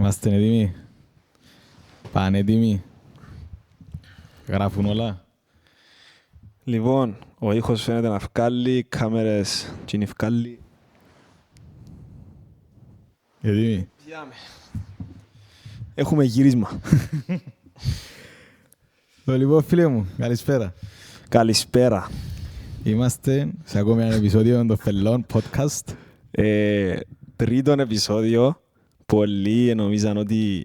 Είμαστε έτοιμοι. Πάνε έτοιμοι. Γράφουν όλα. Λοιπόν, ο ήχος φαίνεται να βγάλει, οι κάμερες και είναι βγάλει. Έτοιμοι. Έχουμε γύρισμα. Λοιπόν, φίλε μου, καλησπέρα. Καλησπέρα. Είμαστε σε ακόμη ένα επεισόδιο των Φελών podcast. Τρίτον επεισόδιο. Πολλοί νομίζαν ότι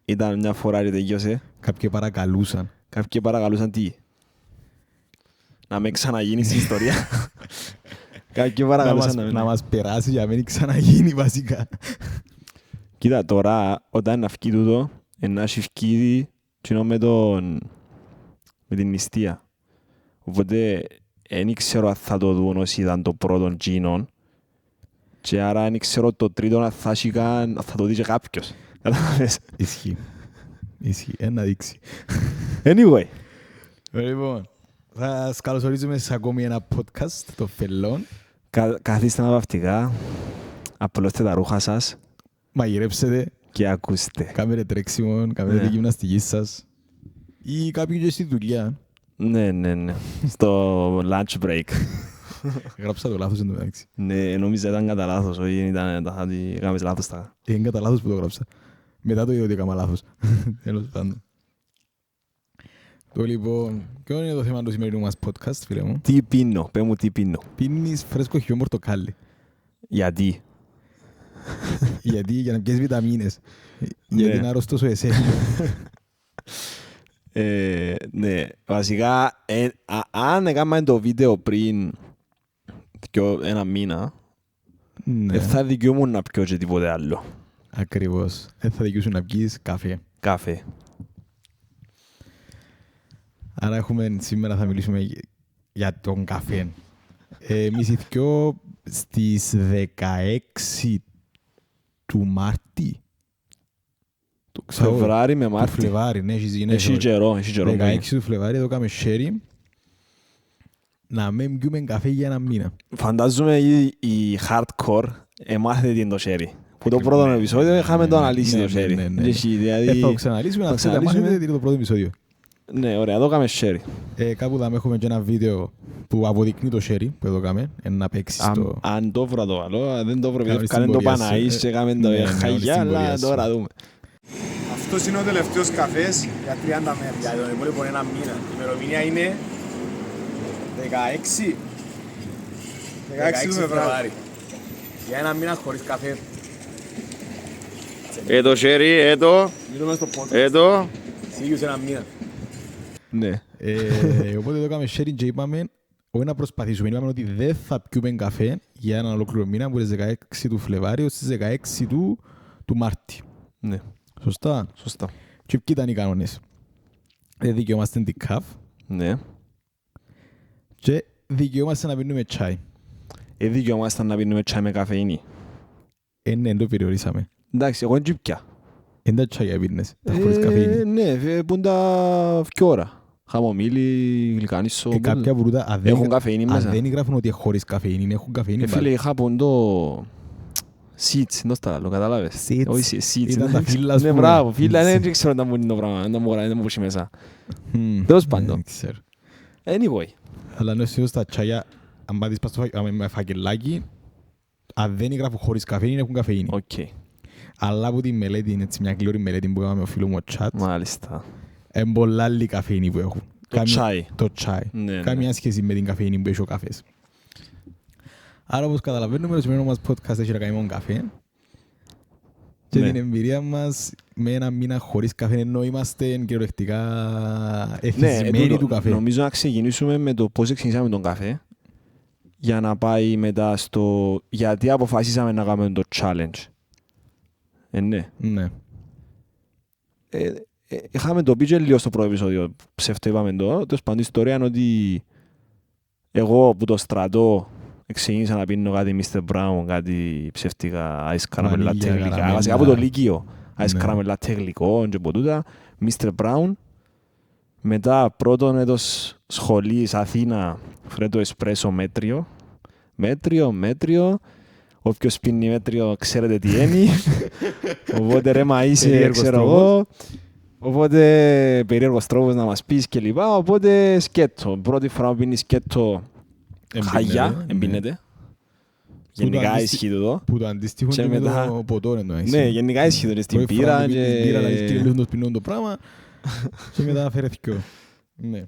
ήταν μια φορά και τελειώσε. Κάποιοι παρακαλούσαν. Κάποιοι παρακαλούσαν τι. Να μην ξαναγίνει στην ιστορία. Κάποιοι παρακαλούσαν να μας περάσει για να μην ξαναγίνει βασικά. Κοίτα, τώρα όταν να φκεί τούτο, να έχει φκεί με την νηστεία. Οπότε δεν ξέρω αν θα το δουν όσοι ήταν το πρώτο τζίνον και άρα δεν ξέρω το τρίτο αν θα το δει και κάποιος. Κατάλαβες. Ισχύει. Ισχύει. Ένα δείξει. Anyway. Λοιπόν, θα σας καλωσορίζουμε σε ακόμη ένα podcast των Φελών. Καθίστε αναπαυτικά, απλώστε τα ρούχα σας Μαγειρέψετε. και ακούστε. Κάμετε τρέξιμο, κάμετε τη γυμναστική σας. Ή κάποιοι και στη δουλειά. Ναι. Στο lunch break. Γράψα το λάθος εν τω μεταξύ. Ναι, νόμιζα ήταν κατά λάθος, όχι ήταν κάνεις λάθος τα. Είναι κατά λάθος που το γράψα. Μετά το είδα ότι έκανα λάθος. Τέλος πάντων. Το λοιπόν, ποιο είναι το θέμα του σημερινού μας podcast, φίλε μου? Τι πίνω, πες μου τι πίνω. Πίνεις φρέσκο χυμό πορτοκάλι. Γιατί. Γιατί, για να πιέσεις βιταμίνες. Γιατί είναι άρρωστος ο εσένιο. Ναι, βασικά, αν έκαναμε το βίντεο πριν ένα μήνα, θα δικαιούμουν να πιω και τίποτε άλλο. Ακριβώς. Θα δικαιούσουν να πιείς καφέ. Καφέ. Άρα σήμερα θα μιλήσουμε για τον καφέ. Εμείς οι δυο στις 16 του Μάρτη. Φλεβάρι με Μάρτι. Φλεβάρι, ναι, Έχει καιρό. 16 του Φλεβάρι, εδώ κάνουμε sharing. Να μην πιούμε καφέ για ένα μήνα. Φαντάζομαι οι hardcore εμάθετε τι είναι το sherry. Που το πρώτο επεισόδιο είχαμε το αναλύσει το sherry. Θα το ξαναλύσουμε, να ξέρετε, μάθετε τι είναι το πρώτο επεισόδιο. Ναι, ωραία, εδώ κάνουμε sherry. Κάπου θα έχουμε και ένα βίντεο που αποδεικνύει το sherry που εδώ κάνουμε. Να παίξεις το... Αν το βρω το καλό, δεν το βρω, επειδή κάνε το Παναΐς και κάμε το χαγιά, αλλά τώρα δούμε. Αυτός είναι ο τελευταίος καφές για 30 μέρες. Για τον υπόλοιπο ένα μήνα. Η ημερομηνία είναι 16 του Φεβρουάρη. Για ένα μήνα χωρίς καφέ. Εδώ sherry, Μιλούμε στο podcast. εδώ. Σίγουσε ένα μήνα. Ναι. Οπότε εδώ κάνουμε sharing και είπαμε όχι να προσπαθήσουμε. Είπαμε ότι δεν θα πιούμε καφέ για έναν ολόκληρο μήνα από τις 16 του Φλεβάρι ως τις 16 του Μάρτη. Ναι. Σωστά. Και ποιοι ήταν οι κανόνες? Δικαιούμαστε την καφ Ναι. και δικαιούμαστε να πίνουμε τσάι. Δικαιούμαστε να πίνουμε τσάι με καφεΐνη. Ναι, το περιορίσαμε. Εντάξει, εγώ είναι τζιπκιά. Είναι τα τσάια πίνες, τα χωρίς καφεΐνη. Ναι, που είναι τα πιο ώρα. Χαμομήλι, γλυκάνισο. Κάποια βρούτα, Έχουν καφεΐνη μέσα. δεν γράφουν ότι χωρίς καφεΐνη, έχουν καφεΐνη. Φίλε, είχα ποντό seeds, δεν το άλλο, καταλάβες. Seeds. Όχι, seeds. Ήταν τα φύλλα, ας Ναι, πούμε. μπράβο, φύλλα, δεν ξέρω να μου είναι το πράγμα, δεν μου έχει μέσα. Τέλος πάντων. Anyway. Αλλά ναι, στα τσάια, αν πάτε με φακελάκι, αν δεν γράφουν χωρίς καφεΐνη, έχουν καφεΐνη. Οκ. Αλλά από τη μελέτη, είναι μια γλυόρη μελέτη που έκαμε με ο φίλος μου ο Τσάτ, Μάλιστα. είναι πολλά άλλη καφεΐνη που έχουν. Το τσάι. Το τσάι. Ναι. Καμία σχέση με την καφεΐνη που έχει ο καφές. Άρα όπως καταλαβαίνουμε, το σημερινό μας podcast έχει να κάνει μόνο καφέ. Και Ναι. την εμπειρία μας με ένα μήνα χωρίς καφέ, ενώ είμαστε κυριολεκτικά εθισμένοι του καφέ. Νομίζω να ξεκινήσουμε με το πώς ξεκινήσαμε τον καφέ για να πάει μετά στο γιατί αποφασίσαμε να κάνουμε το challenge. Ναι. Ναι. Είχαμε το πει και λίγο στο πρώτο επεισόδιο, ψεύτο είπαμε το, τέλος πάντων η ιστορία είναι ότι εγώ από το στρατό ξεκίνησα να πίνω κάτι Mr. Brown, κάτι ψεύτικα ice caramel latte γλυκά, βασικά από το Λύκειο, ice caramel latte γλυκό και από τούτα, Mr. Brown. Μετά πρώτον έτος σχολής Αθήνα, φρέτο εσπρέσο μέτριο, όποιος πίνει μέτριο ξέρετε τι είναι. Οπότε ρε μα είσαι, Περίεργος ξέρω τρόπος. εγώ. Οπότε περίεργος τρόπος να μας πεις και λοιπά. Οπότε σκέτο. Πρώτη φορά που πίνει σκέτο χαγιά, εμπίνεται. Γενικά ισχύει το. Που το αντίστοιχο Και και με μετά- το ποτό εννοείς. Ναι, γενικά ισχύει το στην Πρώτη φορά πύρα. που πίνεις μπύρα, δηλαδή Και... σκύλες το σπινόν το πράγμα και μετά φέρεθηκιο. Ναι.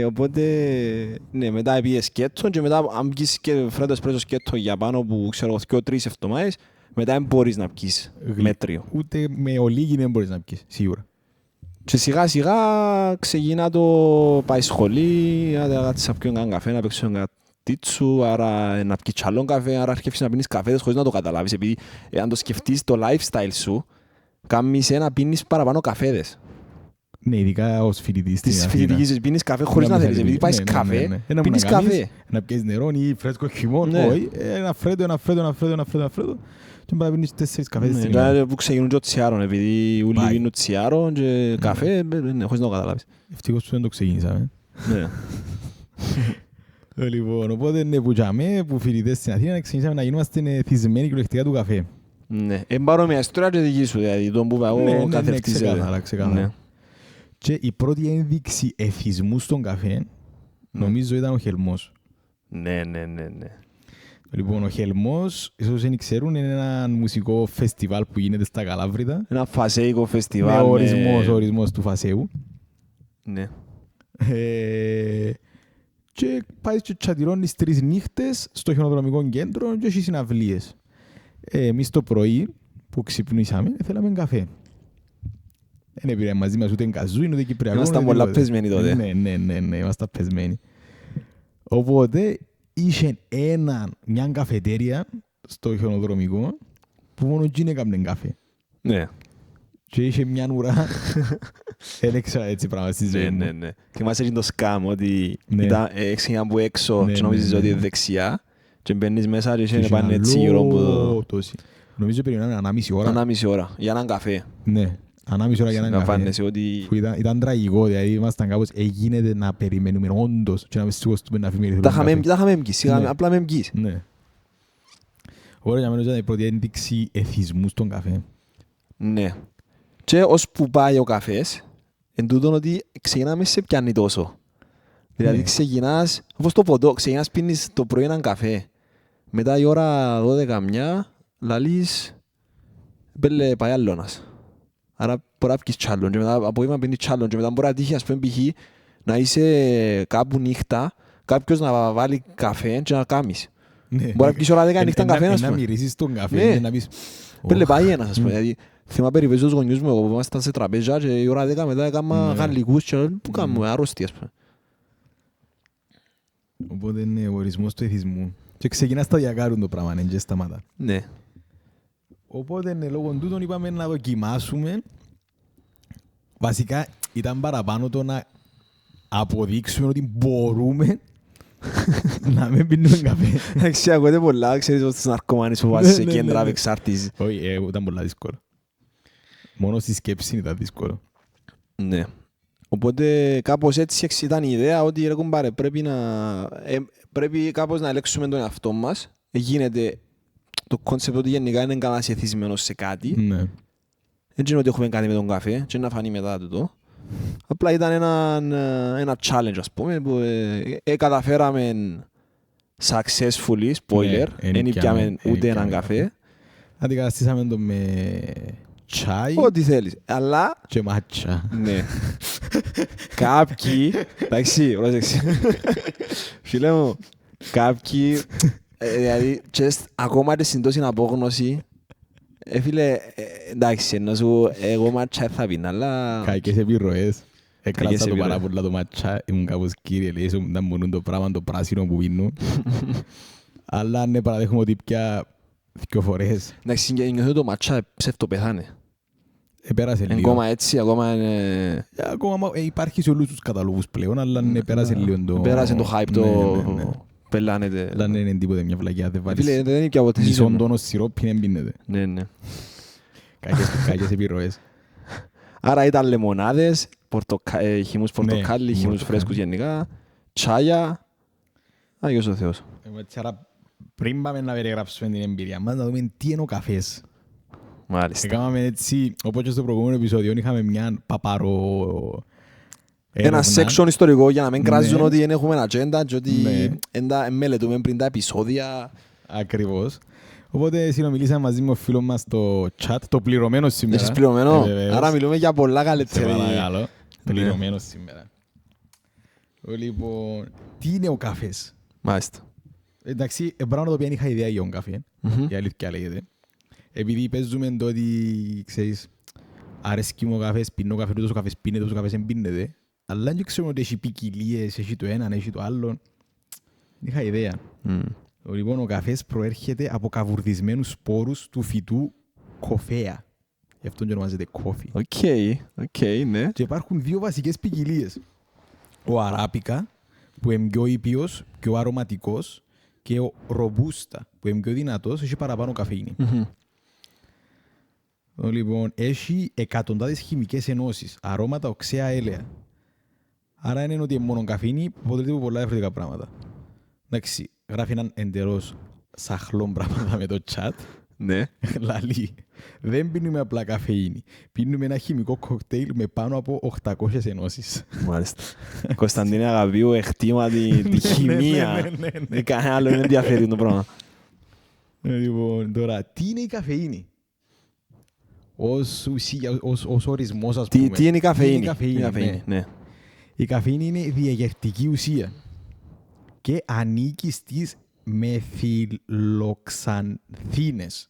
Οπότε, ναι, μετά πήγε σκέτο και μετά αν πεις και φρέντο εσπρέσο σκέτο για πάνω που ξέρω εγώ 2-3 εβδομάδες, μετά δεν μπορείς να πεις μέτριο. Ούτε με ολίγη δεν μπορείς να πεις, σίγουρα. Και σιγά σιγά ξεκινά το πάει σχολή, να κάτσεις να πιω έναν καφέ, να παίξω έναν τίτσου, άρα να πιεις άλλον καφέ, άρα αρχίσεις να πίνεις καφέδες χωρίς να το καταλάβεις, επειδή αν το σκεφτείς το lifestyle σου, κάνεις να πίνεις παραπάνω καφέδες. Ναι, ειδικά ως φοιτητής στην Της Αθήνα. φοιτητικής σου πίνεις καφέ χωρίς να θέλεις, επειδή πάεις καφέ, πίνεις καφέ. Να πιέσεις νερό ή φρέσκο χειμών, Ναι. όχι. Ένα φρέτο και μετά πίνεις 4 καφέδες την ημέρα. Δηλαδή που ξεκινούν και ο τσιάρον, επειδή όλοι Πάει. πίνουν τσιάρον και καφέ, χωρίς να το καταλάβεις. Ευτυχώς που δεν το ξεκίνησαμε. Ναι. Λοιπόν, οπότε ναι, που τζάμε, που φοιτητές στην Αθήνα, ξεκινήσαμε να γινόμαστε θυσμένοι κυριολεκτικά του καφέ. Ναι. Παρόμοια ιστορία και δική σου, δηλαδή τον που είπα Ναι, εγώ ναι, καθευτίζεται. ξεκάθαρα. Ναι. Και η πρώτη ένδειξη εθισμού στον καφέ, νομίζω ήταν ο χελμός. Ναι. Λοιπόν, ο χελμός, ίσως δεν ξέρουν, είναι ένα μουσικό φεστιβάλ που γίνεται στα Καλάβρητα. Ένα φασέικο Με φεστιβάλ. ορισμός του φασέου. Ναι. Και πάει και τσατηρώνεις 3 νύχτες στο χιονοδρομικό κέντρο και έχει συναυλίες. Εμείς το πρωί που ξυπνήσαμε θέλαμε καφέ. Δεν πήρε μαζί μας ούτε καζούιν, ούτε κυπριακό. Ήμασταν ούτε πολλά τίποτε. πεσμένοι τότε. Ναι, ήμασταν πεσμένοι. Οπότε είχε μια καφετέρια στο χιονοδρομικό που μόνο εκείνη έκαμε καφέ. Ναι. Και είχε μια ουρά. Δεν έξερα έτσι πράγματα στη ζωή μου. Ναι. Θυμάσαι το σκάμ ότι Ναι. έξυγε από έξω Ναι, και νομίζεις ναι, ότι ναι. είναι δεξιά και μπαίνεις μέσα και Και είχε πάνε έτσι γύρω από το... τόση. Νομίζω περιμέναμε 1,5 ώρα. 1,5 ώρα για έναν καφέ. Ναι, 1,5 ώρα για έναν Να καφέ. φάνεσαι ότι... Που ήταν τραγικό, δηλαδή ήμασταν κάπως γίνεται να περιμένουμε όντως και να με σηκώσουμε να φύγουμε. Τα είχαμε εμπκίσει, Ναι. απλά με εμπκίσει. Ναι. Ωραία, για μένα ήταν η πρώτη ένδειξη εθισμού στον καφέ. Ναι. Και ως που πάει ο καφές, εν τούτον ότι ξεκινάμε σε πιάνει τόσο. Δηλαδή Ναι. ξεκινάς, όπως το ποτό, ξεκινάς πίνεις το πρωί έναν καφέ. Μετά η ώρα 12 λαλείς, μπέλε πάει άλλονας. Άρα μπορεί να πεις τσάλλον και μετά απόγευμα πίνεις τσάλλον και μετά μπορεί να τύχει ας πούμε π.χ. να είσαι κάπου νύχτα, κάποιος να βάλει καφέ και να κάμεις. Ναι. Μπορεί να πεις ώρα 10 νύχτα καφέ, ας Να πούμε. μυρίσεις τον καφέ Ναι. και να πεις Πέλε πάει ένας, ας πούμε. Δηλαδή, θυμάμαι περιπέζω τους γονιούς μου, εγώ που ήμασταν σε τραπέζια και η ώρα 10 μετά έκανα Ναι. γαλλικούς και πού κάνουμε, άρρωστοι, ας πούμε. Οπότε είναι ο ορισμός του εθισμού. Και ξεκινά σταδιακά το πράγμα, δεν και σταματά. Ναι. Οπότε ναι, λόγω τούτων είπαμε να δοκιμάσουμε. Βασικά ήταν παραπάνω το να αποδείξουμε ότι μπορούμε να μην πίνουμε καφέ. Εντάξει, ακούγεται πολλά, ξέρεις ότι στους ναρκωμάνες που βάζεις σε Ναι, κέντρα ναι. απεξάρτησης. Όχι, ήταν πολλά δύσκολο. Μόνο στη σκέψη ήταν δύσκολο. Ναι. Οπότε κάπως έτσι ήταν η ιδέα ότι ρε κουμπάρε, πρέπει κάπως να ελέγξουμε τον εαυτό μας. Γίνεται το κόνσεπτ ότι γενικά είναι κανένας εθισμένος σε κάτι. Ναι. Δεν είναι ότι έχουμε κάτι με τον καφέ και να φανεί μετά τούτο. Απλά ήταν ένα challenge, ας πούμε, που καταφέραμε successfully, spoiler, δεν πιάμε ούτε έναν καφέ. Αντικαταστήσαμε το με τσάι Ό,τι θέλεις. Αλλά, και μάτσα. ναι. Κάποιοι, εντάξει, πρόσεξε. Φίλε μου, κάποιοι, δηλαδή, ακόμα και στην τόση απόγνωση, φίλε, εντάξει, ενώ σου, εγώ μάτσα θα πίνω, αλλά... Καϊκές επιρροές. Έκρασα το επιρροές. πάρα πολλά το μάτσα. Ήμουν κάπως κύριε, λέει, ήταν μόνο το πράγμα το πράσινο που πίνουν. Αλλά ναι, παραδέχομαι ότι πια 2 φορές Εντάξει, νιώθω το μάτσα ψευτοπεθάνε. πέρασε λίγο. Ακόμα έτσι, ακόμα είναι... Ακόμα υπάρχει σε όλους τους καταλόγους πλέον, αλλά ναι, πέρασε λίγο το... Πέρασε το hype, Ναι, το ναι, ναι. πελάνεται. Αλλά δεν είναι τίποτε μια βλακιά, δεν Φίλε, βάλεις δεν είναι πια ποτέ μισόν σύζυγο. τόνο σιρόπι, δεν πίνεται. Ναι, ναι. Κακές επιρροές. Άρα ήταν λεμονάδες, χυμούς πορτοκάλι, χυμούς χυμούς πορτοκάλι. φρέσκους γενικά, τσάια. Άγιος ο Θεός. Έτσι, άρα πριν πάμε να περιγράψουμε την εμπειρία μας, να δούμε τι είναι ο καφές. Μάλιστα. Έκαναμε έτσι, όπως και στο προηγούμενο επεισόδιο, είχαμε μια παπαρο... Ένα έρευνα. section ιστορικό για να μην Ναι. κράζουν ότι δεν έχουμε ατζέντα και ότι Ναι. μελετούμε πριν τα επεισόδια. Ακριβώς. Οπότε συνομιλήσαμε μαζί με ο φίλος μας στο chat, το πληρωμένο σήμερα. Έχεις πληρωμένο. Βεβαίως. Άρα μιλούμε για πολλά Σε καλύτερη. παρακαλώ. Πληρωμένο σήμερα. Λοιπόν, τι είναι ο καφές. Μάλιστα. Εντάξει, πράγμα το οποίο δεν είχα ιδέα για τον καφέ. Μμμ. Η αλήθεια λέγεται. Επειδή παίζουμε το ότι, ξέρεις, αρέσκει μου ο καφές, πίνω καφέ, τόσο καφές πίνεται, τόσο καφές δεν πίνεται. Αλλά δεν ξέρουμε ότι έχει ποικιλίες, έχει το έναν, έχει το άλλο. Δεν είχα ιδέα. Μμ. Λοιπόν, ο καφές προέρχεται από καβουρδισμένους σπόρους του φυτού κοφέα. Γι' αυτό και ονομάζεται coffee. Οκ, ναι. Και υπάρχουν δύο βασικές ποικιλίες. Ο αράπικα, που είναι πιο ήπιος, πιο αρωματικός, και ο ρομπούστα, που είναι πιο δυνατός, έχει παραπάνω καφεΐνη. Μμμ. Λοιπόν, έχει εκατοντάδες χημικές ενώσεις, αρώματα, οξέα, έλαια. Άρα είναι ότι είναι μόνο καφεΐνη που αποτελείται από πολλά διαφορετικά πράγματα. Εντάξει, γράφει έναν εντελώς σαχλό πράγματα με το chat. Ναι. Λαλή, δεν πίνουμε απλά καφεΐνη. Πίνουμε ένα χημικό κοκτέιλ με πάνω από 800 ενώσεις. Μάλιστα. Κωνσταντίνε Αγαπίου, εκτίμα τη χημεία. Ναι. Δεν κανένα άλλο είναι ενδιαφέρον το πράγμα. Λοιπόν, τώρα, τι είναι η καφεΐνη? Ως ορισμός, ας πούμε. Τι είναι η καφεΐνη. Η καφεΐνη, ναι. Η καφεΐνη είναι διαγερτική ουσία και ανήκει στις μεθυλοξανθίνες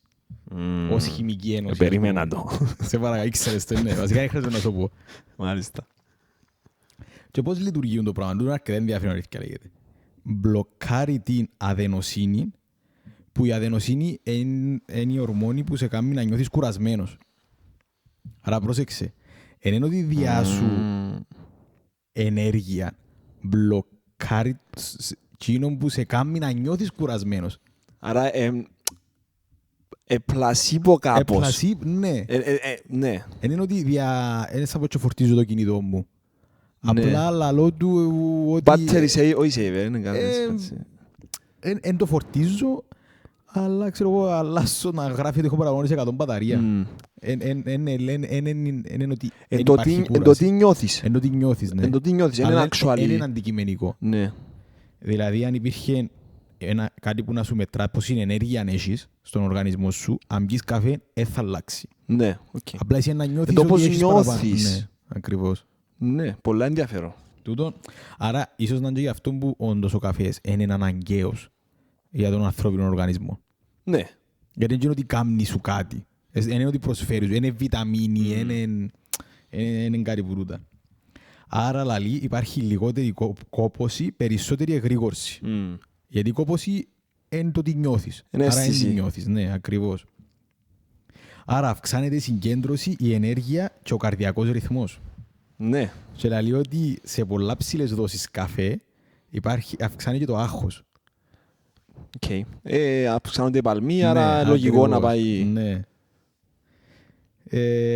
ως χημική ένωση. Περίμενα το. Σε παρακαλώ, ήξερες το, ναι. Βασικά δεν χρειάζεται να σου πω. Μάλιστα. Και πώς λειτουργεί το πράγμα, είναι αρκετά ενδιαφέρον αλήθεια λέγεται. Μπλοκάρει την αδενοσύνη, που η αδενοσύνη είναι η ορμόνη που σε κάνει να νιώθεις κουρασμένος. Άρα πρόσεξε, ενώ ότι διάσου ενέργεια, μπλοκάρει εκείνο που σε κάνει να νιώθεις κουρασμένος. Άρα, πλασίμπο κάπως. Ναι. Ναι. Είναι ότι είναι σαν πως φορτίζω το κινητό μου. Ναι. Απλά λαλό του ότι... Battery save, όχι save, είναι κάτι. Εν το φορτίζω, αλλά ξέρω εγώ, αλλάσω να γράφει ότι έχω παραγωνίσει 100 μπαταρία. Είναι ότι δεν υπάρχει Εν το κούραση. τι νιώθεις. Εν το τι νιώθεις, ναι. Εν το τι νιώθεις, είναι Αλλά actually. είναι αντικειμενικό. Ναι. Δηλαδή, αν υπήρχε κάτι που να σου μετρά πόση ενέργεια έχεις στον οργανισμό σου, αν πιεις καφέ, θα αλλάξει. Ναι, οκ. Απλά εσύ να νιώθεις το ότι πώς έχεις παραπάνω. νιώθεις. Ναι, ακριβώς. Ναι, πολλά ενδιαφέρον. Τούτο. Άρα, ίσως να είναι και γι' αυτό που όντως ο καφές είναι αναγκαίος για τον ανθρώπινο οργανισμό. Ναι. Γιατί δεν είναι ότι κάνει σου κάτι. Είναι ότι προσφέρει σου. Είναι βιταμίνη, είναι κάτι που τούτα. Άρα, λαλή, υπάρχει λιγότερη κόπωση, περισσότερη εγρήγορση. Γιατί η κόπωση είναι το τι νιώθεις. Είναι Άρα είναι αίσθηση. τι νιώθεις, ναι, ακριβώς. Άρα αυξάνεται η συγκέντρωση, η ενέργεια και ο καρδιακός ρυθμός. Ναι. Και λέει ότι σε πολλά ψηλές δόσεις καφέ αυξάνεται και το άγχος. Οκ. Αυξάνονται οι παλμοί, Ναι, άρα λογικό να ακριβώς. πάει... Ναι.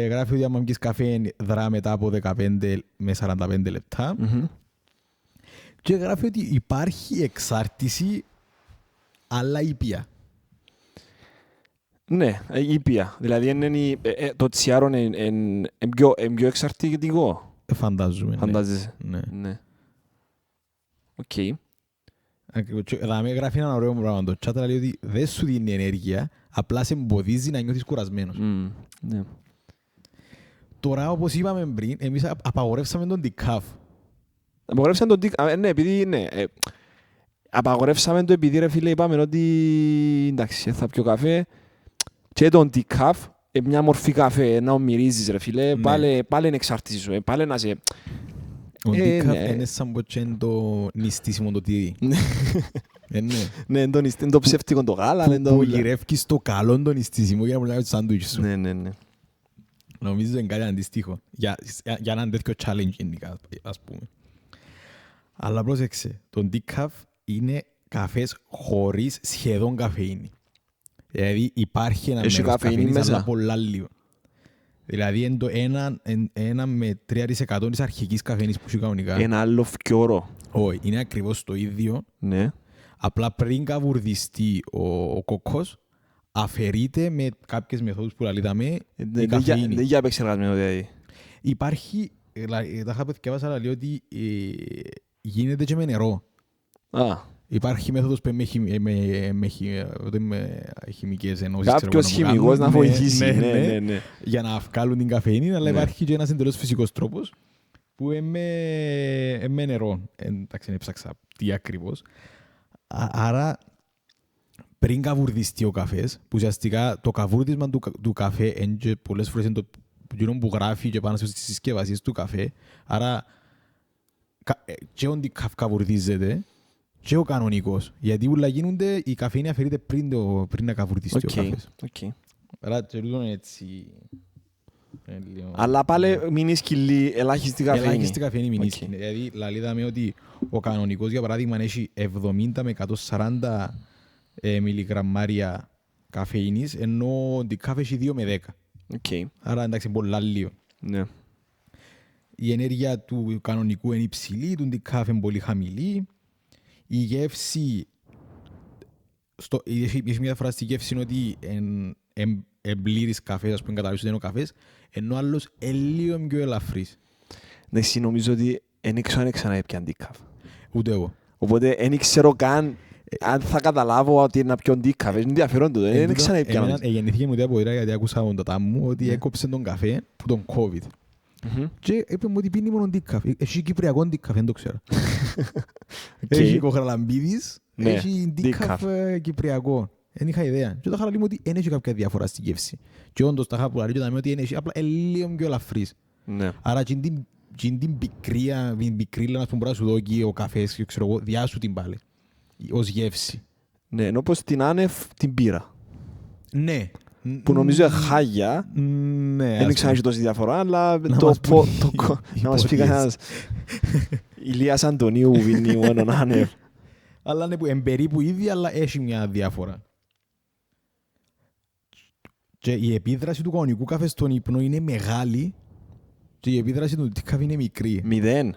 Γράφει ότι άμα πιεις καφέ δρά μετά από 15 με 45 λεπτά. Μμμ. Και γράφει ότι υπάρχει εξάρτηση αλλά ήπια. Ναι, ήπια. Δηλαδή το τσιάρο είναι πιο εξαρτητικό. Φαντάζομαι. Ναι. Φαντάζεσαι. Ναι. Ναι. Οκ. Ακριβώς. Και δάμε γράφει ένα ωραίο πράγμα. Το chat λέει ότι δεν σου δίνει ενέργεια, απλά σε εμποδίζει να νιώθεις κουρασμένος. Ναι. Τώρα, όπως είπαμε πριν, εμείς απαγορεύσαμε τον decaf. Απαγορεύσαμε το ναι, επειδή ναι. Απαγορεύσαμε το επειδή ρε φίλε είπαμε ότι εντάξει, θα πιω καφέ και τον decaf, μια μορφή καφέ, να μυρίζεις ρε φίλε, Ναι. πάλι είναι εξάρτηση σου, πάλι να σε... Ο decaf ναι. είναι σαν πως είναι το νηστίσιμο το τυρί. Ναι. Ναι, είναι το ψεύτικο το γάλα, είναι Που το... γυρεύκεις το καλό το νηστίσιμο για να πουλάει το σάντουιτς σου. Ναι. Νομίζω είναι κάτι αντίστοιχο. Για έναν τέτοιο challenge γενικά, ας πούμε. Αλλά πρόσεξε, το decaf είναι καφές χωρίς σχεδόν καφεΐνη. Δηλαδή υπάρχει ένα Έχει μέρος καφεΐνη καφεΐνης, μέσα. αλλά πολλά λίγο. Δηλαδή είναι το 1 με 3% της αρχικής καφεΐνης που έχει κανονικά. Ένα άλλο φκιόρο. Όχι, είναι ακριβώς το ίδιο, Ναι. Απλά πριν καβουρδιστεί ο κόκκος, αφαιρείται με κάποιες μεθόδους που λαλίδαμε η καφεΐνη. Δεν για επεξεργασμένο δηλαδή. Υπάρχει, τα είχα πεθηκεύασα αλλά λέει ότι γίνεται και με νερό. Υπάρχει μέθοδος με χημικές ενώσεις. Κάποιος χημικός να βοηθήσει. Ναι. Για να βγάλουν την καφεΐνη, αλλά υπάρχει και ένας εντελώς φυσικός τρόπος που με νερό. Εντάξει, έψαξα τι ακριβώς. Άρα, πριν καβουρδιστεί ο καφές, που ουσιαστικά το καβούρδισμα του καφέ είναι πολλές φορές το που γράφει και πάνω στις συσκευασίες του καφέ. Άρα, και ό,τι καβουρδίζεται, και ο κανονικός. Γιατί όλα γίνονται, η καφεΐνη αφαιρείται πριν να καβουρδιστεί ο καφές. Άρα, και τούτο είναι έτσι... Αλλά πάλι μείνει σκυλή, ελάχιστη καφεΐνη. Ελάχιστη καφεΐνη μείνει σκυλή. Δηλαδή, λαλίδαμε ότι ο κανονικός, για παράδειγμα, έχει 70 με 140 μιλιγραμμάρια καφεΐνης, ενώ η καφέ έχει 2 με 10. Άρα, εντάξει, πολλά λίγο. Η ενέργεια του κανονικού είναι υψηλή, του την καφέ είναι πολύ χαμηλή. Η γεύση, έχει μια διαφορά στη γεύση είναι ότι εμπλήρης καφές, ας πούμε, καταλάβεις ότι είναι ο καφές, ενώ άλλος λίγο πιο ελαφρύς. Ναι, εσύ νομίζω ότι δεν ξέρω αν ξανά έπιαν την καφέ. Ούτε εγώ. Οπότε δεν ξέρω καν αν θα καταλάβω ότι είναι να πιω την καφέ. Είναι ενδιαφέρον το, δεν ξανά έπιαν. Γεννηθήκε μου από ιδέα γιατί άκουσα τον τατά μου ότι έκοψε τον καφέ που τον COVID. Και είπε μου ότι πίνει μόνο την καφέ. Έχει κυπριακό την καφέ, δεν το ξέρω. Έχει κοχραλαμπίδης, έχει την καφέ κυπριακό. Δεν είχα ιδέα. Και το χαραλί μου ότι δεν έχει κάποια διαφορά στη γεύση. Και όντως τα είχα πουλάρει και τα με ότι δεν έχει, απλά λίγο πιο ελαφρύς. Άρα και την πικρίλα που μπορεί να σου δώσει ο καφές, ξέρω εγώ, διάσου την πάλι. Ως γεύση. Ναι, ενώ πως την άνευ την πήρα. Ναι. Που νομίζω είναι χάγια. Ναι. Δεν ξέρω τόση διαφορά, αλλά να μας πει κανένας Ηλίας Αντωνίου βίνει μόνο άνευ. Αλλά είναι περίπου ίδια, αλλά έχει μια διάφορα. Και η επίδραση του κανονικού καφέ στον ύπνο είναι μεγάλη και η επίδραση του καφέ είναι μικρή. 0.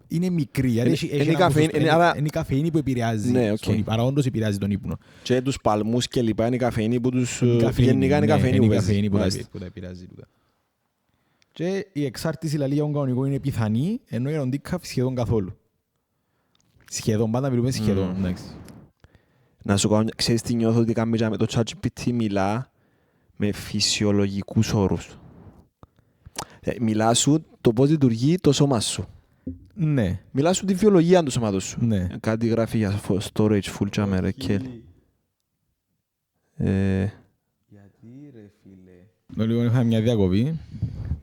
Είναι μικρή. Είναι η καφεΐνη που επηρεάζει τον ύπνο. Άρα όντως επηρεάζει τον ύπνο. Και τους παλμούς και λοιπά είναι η καφεΐνη που τους γενικά είναι η καφεΐνη που τα επηρεάζει. Και η εξάρτηση για τον κανονικό είναι πιθανή, ενώ η ροντίκαφ σχεδόν καθόλου. Σχεδόν, πάντα μιλούμε σχεδόν. Να σου κάνω, ξέρεις τι νιώθω ότι κάνουμε το ChatGPT μιλά με φυσιολογικούς όρους. Μιλά σου το πώς λειτουργεί το σώμα σου. Ναι. Μιλά σου τη βιολογία του σώματος σου. Ναι. Κάτι γράφει για storage full jammer. Γιατί ρε φίλε. Λοιπόν, είχα μια διακοπή.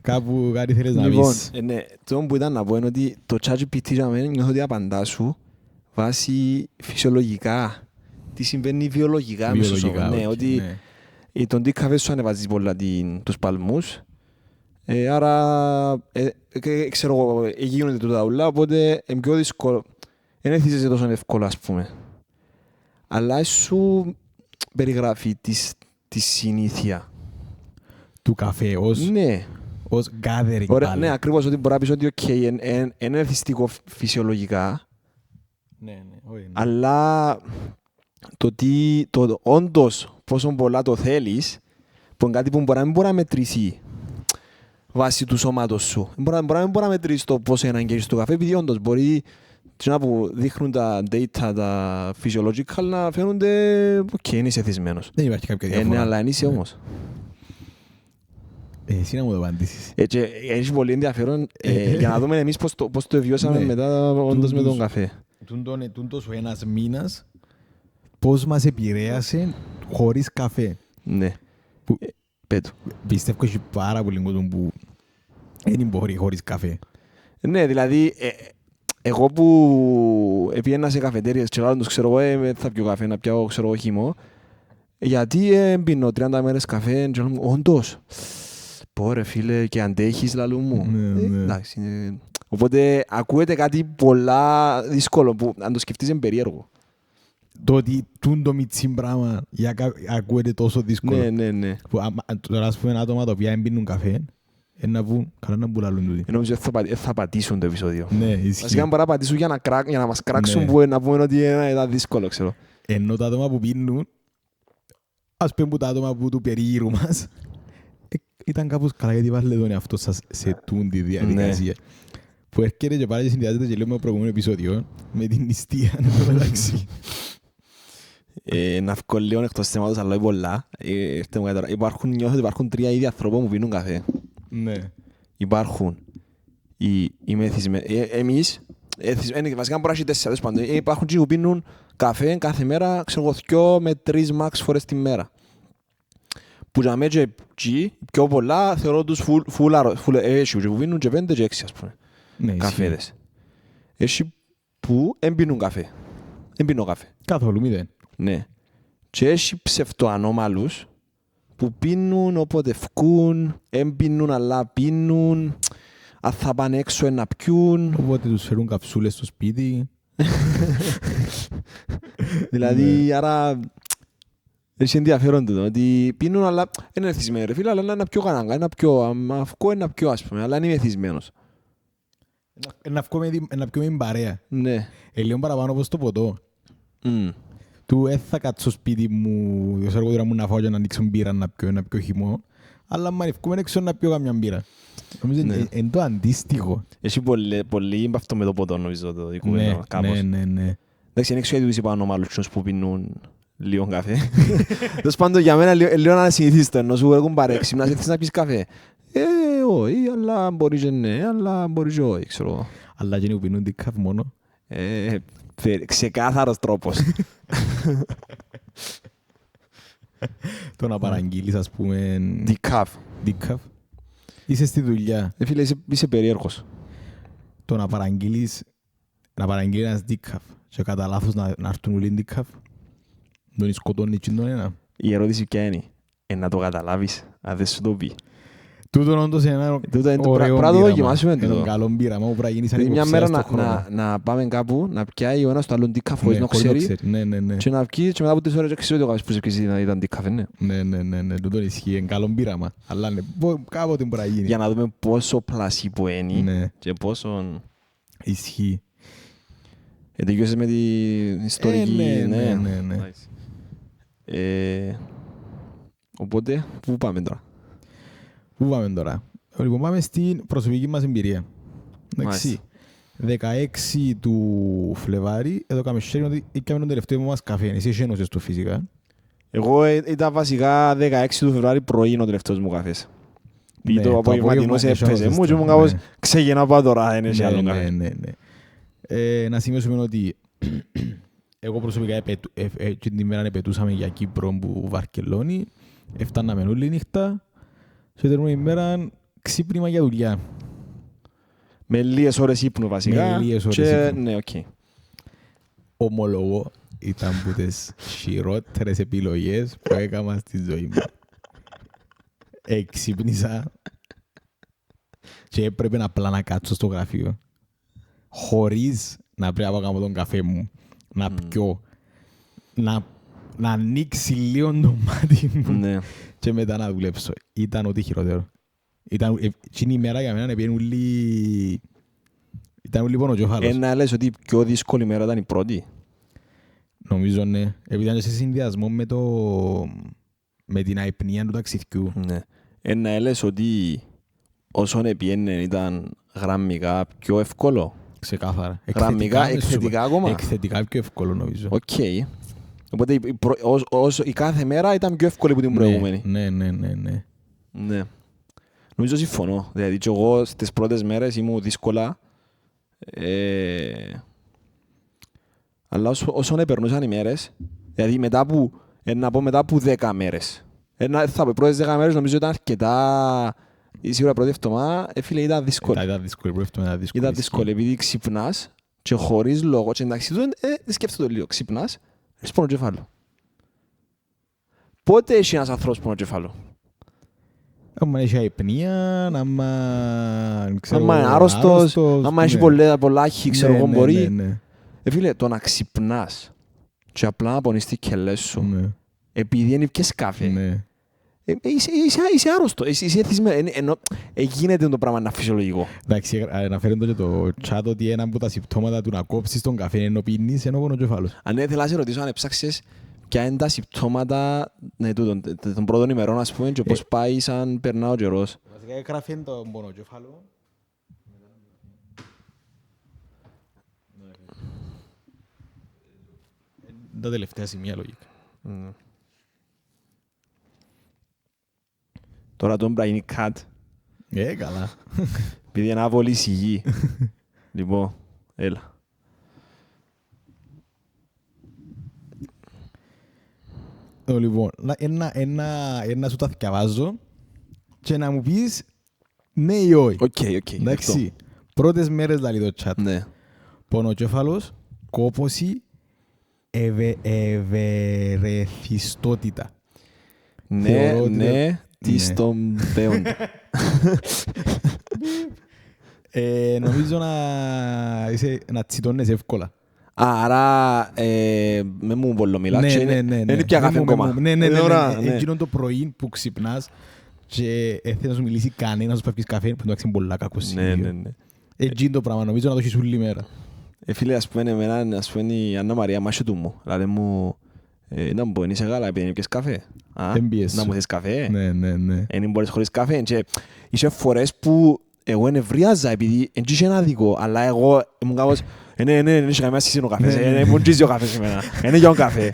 Κάπου κάτι θέλεις να πεις. Ναι, το που ήταν να πω είναι ότι το ChatGPT για μένα νιώθω ότι απαντά σου βάσει φυσιολογικά. Τι συμβαίνει βιολογικά μέσα στο σώμα. Ναι, ότι τον τι καφέ σου ανεβάζεις πολλά τους παλμούς. Άρα, ξέρω εγώ, γίνονται τούτα ούλα, οπότε είναι πιο δύσκολο. Δεν έθιζεσαι τόσο εύκολα, ας πούμε. Αλλά σου περιγράφει τη συνήθεια. Του καφέ ως... Ναι. Ως gathering. Ωραία, ναι, ακριβώς, ότι μπορεί να πεις ότι είναι εθιστικό φυσιολογικά. Ναι. Αλλά το όντως πόσο πολλά το θέλεις, που είναι κάτι που μπορεί να μην μπορεί να μετρήσει βάσει του σώματος σου. Μπορεί να μην μπορεί να μετρήσει το πόσο είναι αγγέλεις του καφέ, επειδή όντως μπορεί να που δείχνουν τα data, τα physiological, να φαίνονται είναι είσαι εθισμένος. Δεν υπάρχει κάποια διαφορά. Ναι, αλλά είσαι όμως. Εσύ να μου το απαντήσεις. Έχει πολύ ενδιαφέρον για να δούμε εμείς πώς το βιώσαμε μετά όντως με τον καφέ. Τούν τόσο ένας μήνας πώς μας επηρέασε χωρίς καφέ. Ναι. Πέτω. Πιστεύω ότι έχει πάρα πολύ κόσμο που δεν μπορεί χωρίς καφέ. Ναι, δηλαδή εγώ που πήγαινα σε καφετέριες και άλλον τους ξέρω εγώ θα πιω καφέ, να πιάω ξέρω εγώ χυμό, γιατί πίνω 30 μέρες καφέ και μου όντως. Πω ρε φίλε και αντέχεις λαλού μου. Εντάξει. Οπότε ακούεται κάτι πολλά δύσκολο που αν το σκεφτείς είναι περίεργο. Το ότι το μιτσί πράγμα ακούεται τόσο δύσκολο. Ναι. Τώρα ας πούμε άτομα τα οποία πίνουν καφέ Να πούν, καλά να πουλάλουν τούτοι. Νομίζω θα πατήσουν το επεισόδιο. Ναι, ισχύει. Βασικά μπορεί να πατήσουν για να μας κράξουν Ναι. που να πούμε ότι ήταν δύσκολο, ξέρω. Ενώ τα άτομα που πίνουν, ας πούμε που τα άτομα που του περίγυρου μας, ήταν κάπως καλά γιατί βάλετε τον εαυτό σας σε τούν τη διαδικασία. Που έρχεται και πάλι και συνδυάζεται και λέω με το προηγούμενο επεισόδιο, με την νηστεία, εν τω μεταξύ. Να βγω λίγο εκτός θέματος, αλλά όχι πολλά. Νιώθω ότι υπάρχουν 3 είδη ανθρώπων που πίνουν καφέ. Ναι. Υπάρχουν οι μεθυσμένοι. Εμείς, βασικά μπορεί να έχει 4, τέλος πάντων. Υπάρχουν και που πίνουν καφέ κάθε μέρα, ξέρω εγώ, 2 με 3 max φορές τη μέρα. Που για μένα και πιο πολλά θεωρώ τους full έχει που πίνουν και 5 και 6, ας πούμε, Ναι, καφέδες. Έχει που δεν πίνουν καφέ. Δεν πίνω καφέ. Καθόλου μηδέν. Ναι. Και έχει ψευτοανόμαλους που πίνουν όποτε φκούν, δεν πίνουν αλλά πίνουν, αν θα πάνε έξω να πιούν. Οπότε τους φέρουν καψούλες στο σπίτι. Δηλαδή, άρα, έχει ενδιαφέρον τούτο, ότι πίνουν αλλά είναι εθισμένοι ρε φίλε, αλλά είναι πιο κανάγκα, είναι πιο, αν φκώ είναι πιο ας πούμε, αλλά είναι εθισμένος. Να πιω με την παρέα. Ναι. Λίγο παραπάνω όπως το ποτό. Μμ. Του θα κάτσω σπίτι μου, ως αργότερα μου να φάω και να ανοίξω μπύρα να πιω χυμό. Αλλά αν ευκούμε έξω να πιω καμιά μπύρα. Νομίζω είναι το αντίστοιχο. Έχει πολύ αυτό με το ποτό νομίζω το κουβέντα κάπως. Ναι. Εντάξει, είναι έξω γιατί τους είπα ανομαλούς που πίνουν λίγο καφέ. Τέλος πάντων για μένα λίγο να συνηθίστε, ενώ σου έχουν παρέξυπνα, να να πεις καφέ. Όχι, αλλά μπορεί και ναι, αλλά μπορεί και όχι, ξέρω. Αλλά και είναι που πίνουν decaf μόνο. Ξεκάθαρος τρόπος. Το να παραγγείλεις ας πούμε Decaf. decaf. Είσαι στη δουλειά. Φίλε, είσαι περίεργος. Το να παραγγείλεις ένας decaf και κατά λάθος να έρθουν όλοι decaf. Τον σκοτώνει και τον ένα. Η ερώτηση ποια είναι, να το καταλάβεις, αν δεν σου το πει. Τούτον όντως είναι ένα ωραίο πράγμα το δοκιμάσουμε πείραμα. Ένα καλό πείραμα που πρέπει να γίνει σαν Μια υποψία μέρα στον χρόνο. να πάμε κάπου, να πιάει ο ένας το άλλον decaf χωρίς Ναι, να ξέρει Ναι. και να βγει και μετά από 4 ώρες ξέρει ότι ο που σε πιέσει να ήταν decaf, ναι. Ναι, τούτον ισχύει. Είναι καλό πείραμα. Αλλά ναι, κάποτε μπορεί να γίνει. Για να δούμε πόσο πλασίπο είναι Ναι, και πόσο... ισχύει. Τελειώσες με την ιστορική... Ναι. Nice. Οπότε, πού πάμε τώρα? Πού πάμε τώρα? Λοιπόν, πάμε στην προσωπική μας εμπειρία. Εντάξει. 16 του Φλεβάρι, εδώ κάμε sharing ότι έκαμε τον τελευταίο μας καφέ. Εσύ είσαι ένωσες το φυσικά. Εγώ ήταν βασικά 16 του Φεβρουάρι πρωί ο τελευταίος μου καφές. Πήγε το απογευματινός έπαιζε μου και ήμουν κάπως ξεγενά πάω τώρα, δεν έχει άλλο καφέ. Ναι. Να σημειώσουμε ότι εγώ προσωπικά την ημέρα επαιτούσαμε για Κύπρο που Βαρκελόνη. Έφταναμε όλη νύχτα και την ημέρα ξύπνημα για δουλειά. Με λίγες ώρες ύπνου βασικά. Με λίγες ώρες ύπνου. Ναι, οκ. Ομολογώ, ήταν από τις χειρότερες επιλογές που έκανα στη ζωή μου. Εξύπνησα και έπρεπε απλά να κάτσω στο γραφείο. Χωρίς να πρέπει να κάνω τον καφέ μου, να πιω, να ανοίξει λίγο το μάτι μου Ναι. και μετά να δουλέψω. Ήταν ό,τι χειρότερο. Εκείνη η μέρα για μένα πήγαινε ήταν ούλοι πονοκέφαλος. Ένα λες ότι η πιο δύσκολη μέρα ήταν η πρώτη. Νομίζω ναι. Επειδή ήταν σε συνδυασμό με την αϊπνία του ταξιδιού. Ναι. Ένα λες ότι όσον επιένε ήταν γραμμικά πιο εύκολο. Ξεκάθαρα. Γραμμικά, εκθετικά ακόμα. Εκθετικά πιο εύκολο νομίζω. Οκ. Οπότε η κάθε μέρα ήταν πιο εύκολη από την προηγούμενη. Ναι. Ναι. Νομίζω συμφωνώ. Δηλαδή και εγώ στις πρώτες μέρες ήμουν δύσκολα. Αλλά όσον επερνούσαν οι μέρες, δηλαδή μετά από 10 μέρες. Θα πω, πρώτες 10 μέρες νομίζω ήταν αρκετά... Σίγουρα πρώτη εβδομάδα, φίλε, ήταν δύσκολη. Ήταν δύσκολη, πρώτη εβδομάδα ήταν δύσκολη. Ήταν δύσκολη, επειδή ξυπνάς και χωρίς λόγο. Και εντάξει, δεν σκέφτομαι το λίγο. Ξυπνάς, έχεις πονοκέφαλο. Πότε έχει ένας ανθρώπους πονοκέφαλο? Άμα έχει αϊπνία, άμα είναι άρρωστος, άμα έχει πολλά άχη, ξέρω εγώ μπορεί. Ναι. Φίλε, το να ξυπνάς και απλά να πονείς τις κελές σου, επειδή είναι πιες καφέ, Είσαι άρρωστο. Είσαι εθισμένο. Γίνεται το πράγμα να φυσιολογικό. Εντάξει, αναφέρεται και το chat ότι ένα από τα συμπτώματα του να κόψεις τον καφέ ενώ πίνεις είναι ο πονοκέφαλος. Αν ήθελα να σε ρωτήσω αν έψαξες ποια είναι τα συμπτώματα των πρώτων ημερών, ας πούμε, και πώς πάει σαν περνά ο καιρός. Βασικά έγραφε τον πονοκέφαλο. Τα τελευταία σημεία λογικά. Τώρα τον πρέπει να γίνει cut, Καλά. επειδή είναι άβολη η σιγή. Λοιπόν, έλα. Λοιπόν, ένα σου τα θυκαβάζω και να μου πεις ναι ή όχι. Οκ. Εντάξει. Πρώτες μέρες λαλεί το chat. Ναι. Πονοκέφαλος, κόπωση, ευερεθιστότητα. Θεωρώ ότι Ναι, τι ναι. στον παίοντα. Νομίζω να τσιτώνεις εύκολα. Άρα, με μου πολύ μιλάς. Είναι πια καφέ ακόμα. Ναι. Εκείνον το πρωί που ξυπνάς και θέλει να σου μιλήσει κανένας να σου πέφτεις καφέ, που εντάξει είναι πολλά κακό σημείο. Ναι. Εκείνο το πράγμα, νομίζω να το έχεις όλη μέρα. Φίλε, ας πούμε, η Άννα Μαρία μάχη του μου. Δηλαδή μου, να μου πω, είσαι καλά επειδή πιες καφέ. Δεν πιες. Να μου θες καφέ. Ναι. Εν μπορείς χωρίς καφέ. Και είσαι φορές που εγώ ενευρίαζα επειδή εν είχε ένα δικό, αλλά εγώ ήμουν κάπως ναι, δεν είχε καμία σχέση ο καφές, μου τζίζει ο καφές εμένα, είναι για ο καφέ.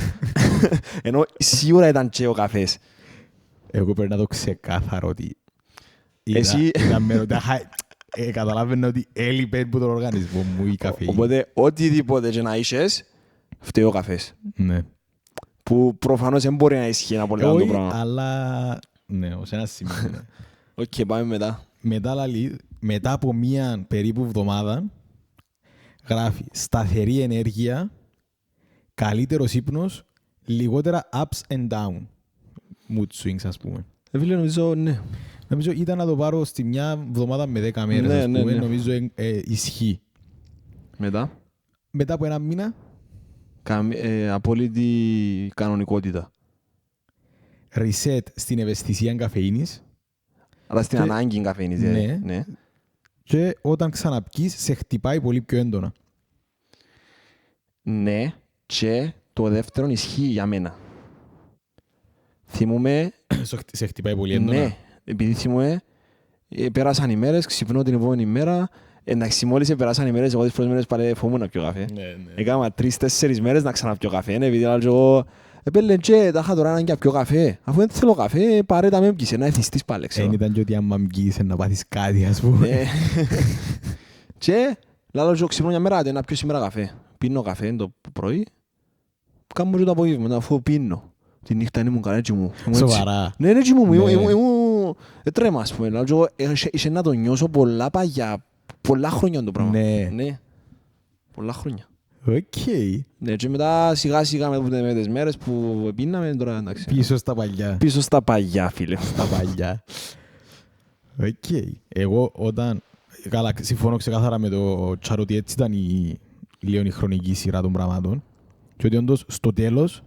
Ενώ σίγουρα ήταν και ο καφές. Εγώ πρέπει να το ξεκάθαρο ότι Εσύ- καταλάβαινε ότι έλειπε από τον οργανισμό μου η καφέινη. Οπότε οτιδήποτε και να είσες, φταίει ο καφές. Ναι. Που προφανώς δεν μπορεί να ισχύει ένα πολύ άλλο Όχι, πράγμα. αλλά ναι, ως ένα σημείο. Ναι. Οκ, πάμε μετά. Μετά από μία περίπου εβδομάδα γράφει σταθερή ενέργεια, καλύτερος ύπνος, λιγότερα ups and down. Mood swings, ας πούμε. Φίλε, νομίζω, ναι. Νομίζω ήταν να το πάρω στη μια εβδομάδα με 10 μέρες, Ναι, ας πούμε. ναι. Νομίζω ισχύει. Μετά. Μετά από ένα μήνα, Απόλυτη κανονικότητα. reset στην ευαισθησία καφεΐνης Αλλά στην Και- ανάγκη καφέινης, Ναι. ναι. και όταν ξαναπιείς σε χτυπάει πολύ πιο έντονα. Ναι, και το δεύτερο ισχύει για μένα. Θυμούμαι, Σε χτυπάει πολύ έντονα. ναι, επειδή θυμούμαι, πέρασαν οι μέρες, ξυπνώ την επόμενη μέρα, εντάξει μόλις πέρασαν οι μέρες, εγώ τις πρώτες μέρες πάλι φοβούμαι να πιω καφέ. Ναι. Έκανα 3-4 μέρες να ξαναπιω καφέ, επειδή λέω εγώ, επέλεγε και τα είχα τώρα ανάγκη να πιω καφέ. Αφού δεν θέλω καφέ, πάρε τα με έμπισε, να εθιστείς πάλι, ξέρω. Δεν ήταν και ότι άμα μπγείς να πάθεις κάτι, ας πούμε. Ναι. Και λάλο και ξυπνώ μια μέρα, να πιω σήμερα καφέ. Πίνω καφέ το πρωί, κάνω και το απόγευμα, αφού πίνω. Τη νύχτα ήμουν καλά έτσι μου. Σοβαρά. Ναι, έτσι μου, Ναι. ήμουν τρέμα, ας πούμε. Λάλο και είχε να το νιώσω πολλά παγιά, πολλά χρόνια το πράγμα. Ναι. Ναι, πολλά χρόνια. Οκ. Ναι, και μετά σιγά σιγά με τις μέρες που πίναμε, τώρα εντάξει. Πίσω στα παλιά. Πίσω στα παγιά, φίλε. Στα παλιά. Οκ. Εγώ όταν... Καλά, συμφωνώ ξεκάθαρα με το Τσάρο ότι έτσι ήταν λίγο η χρονική σειρά των πραγμάτων. Και ότι όντως στο τέλος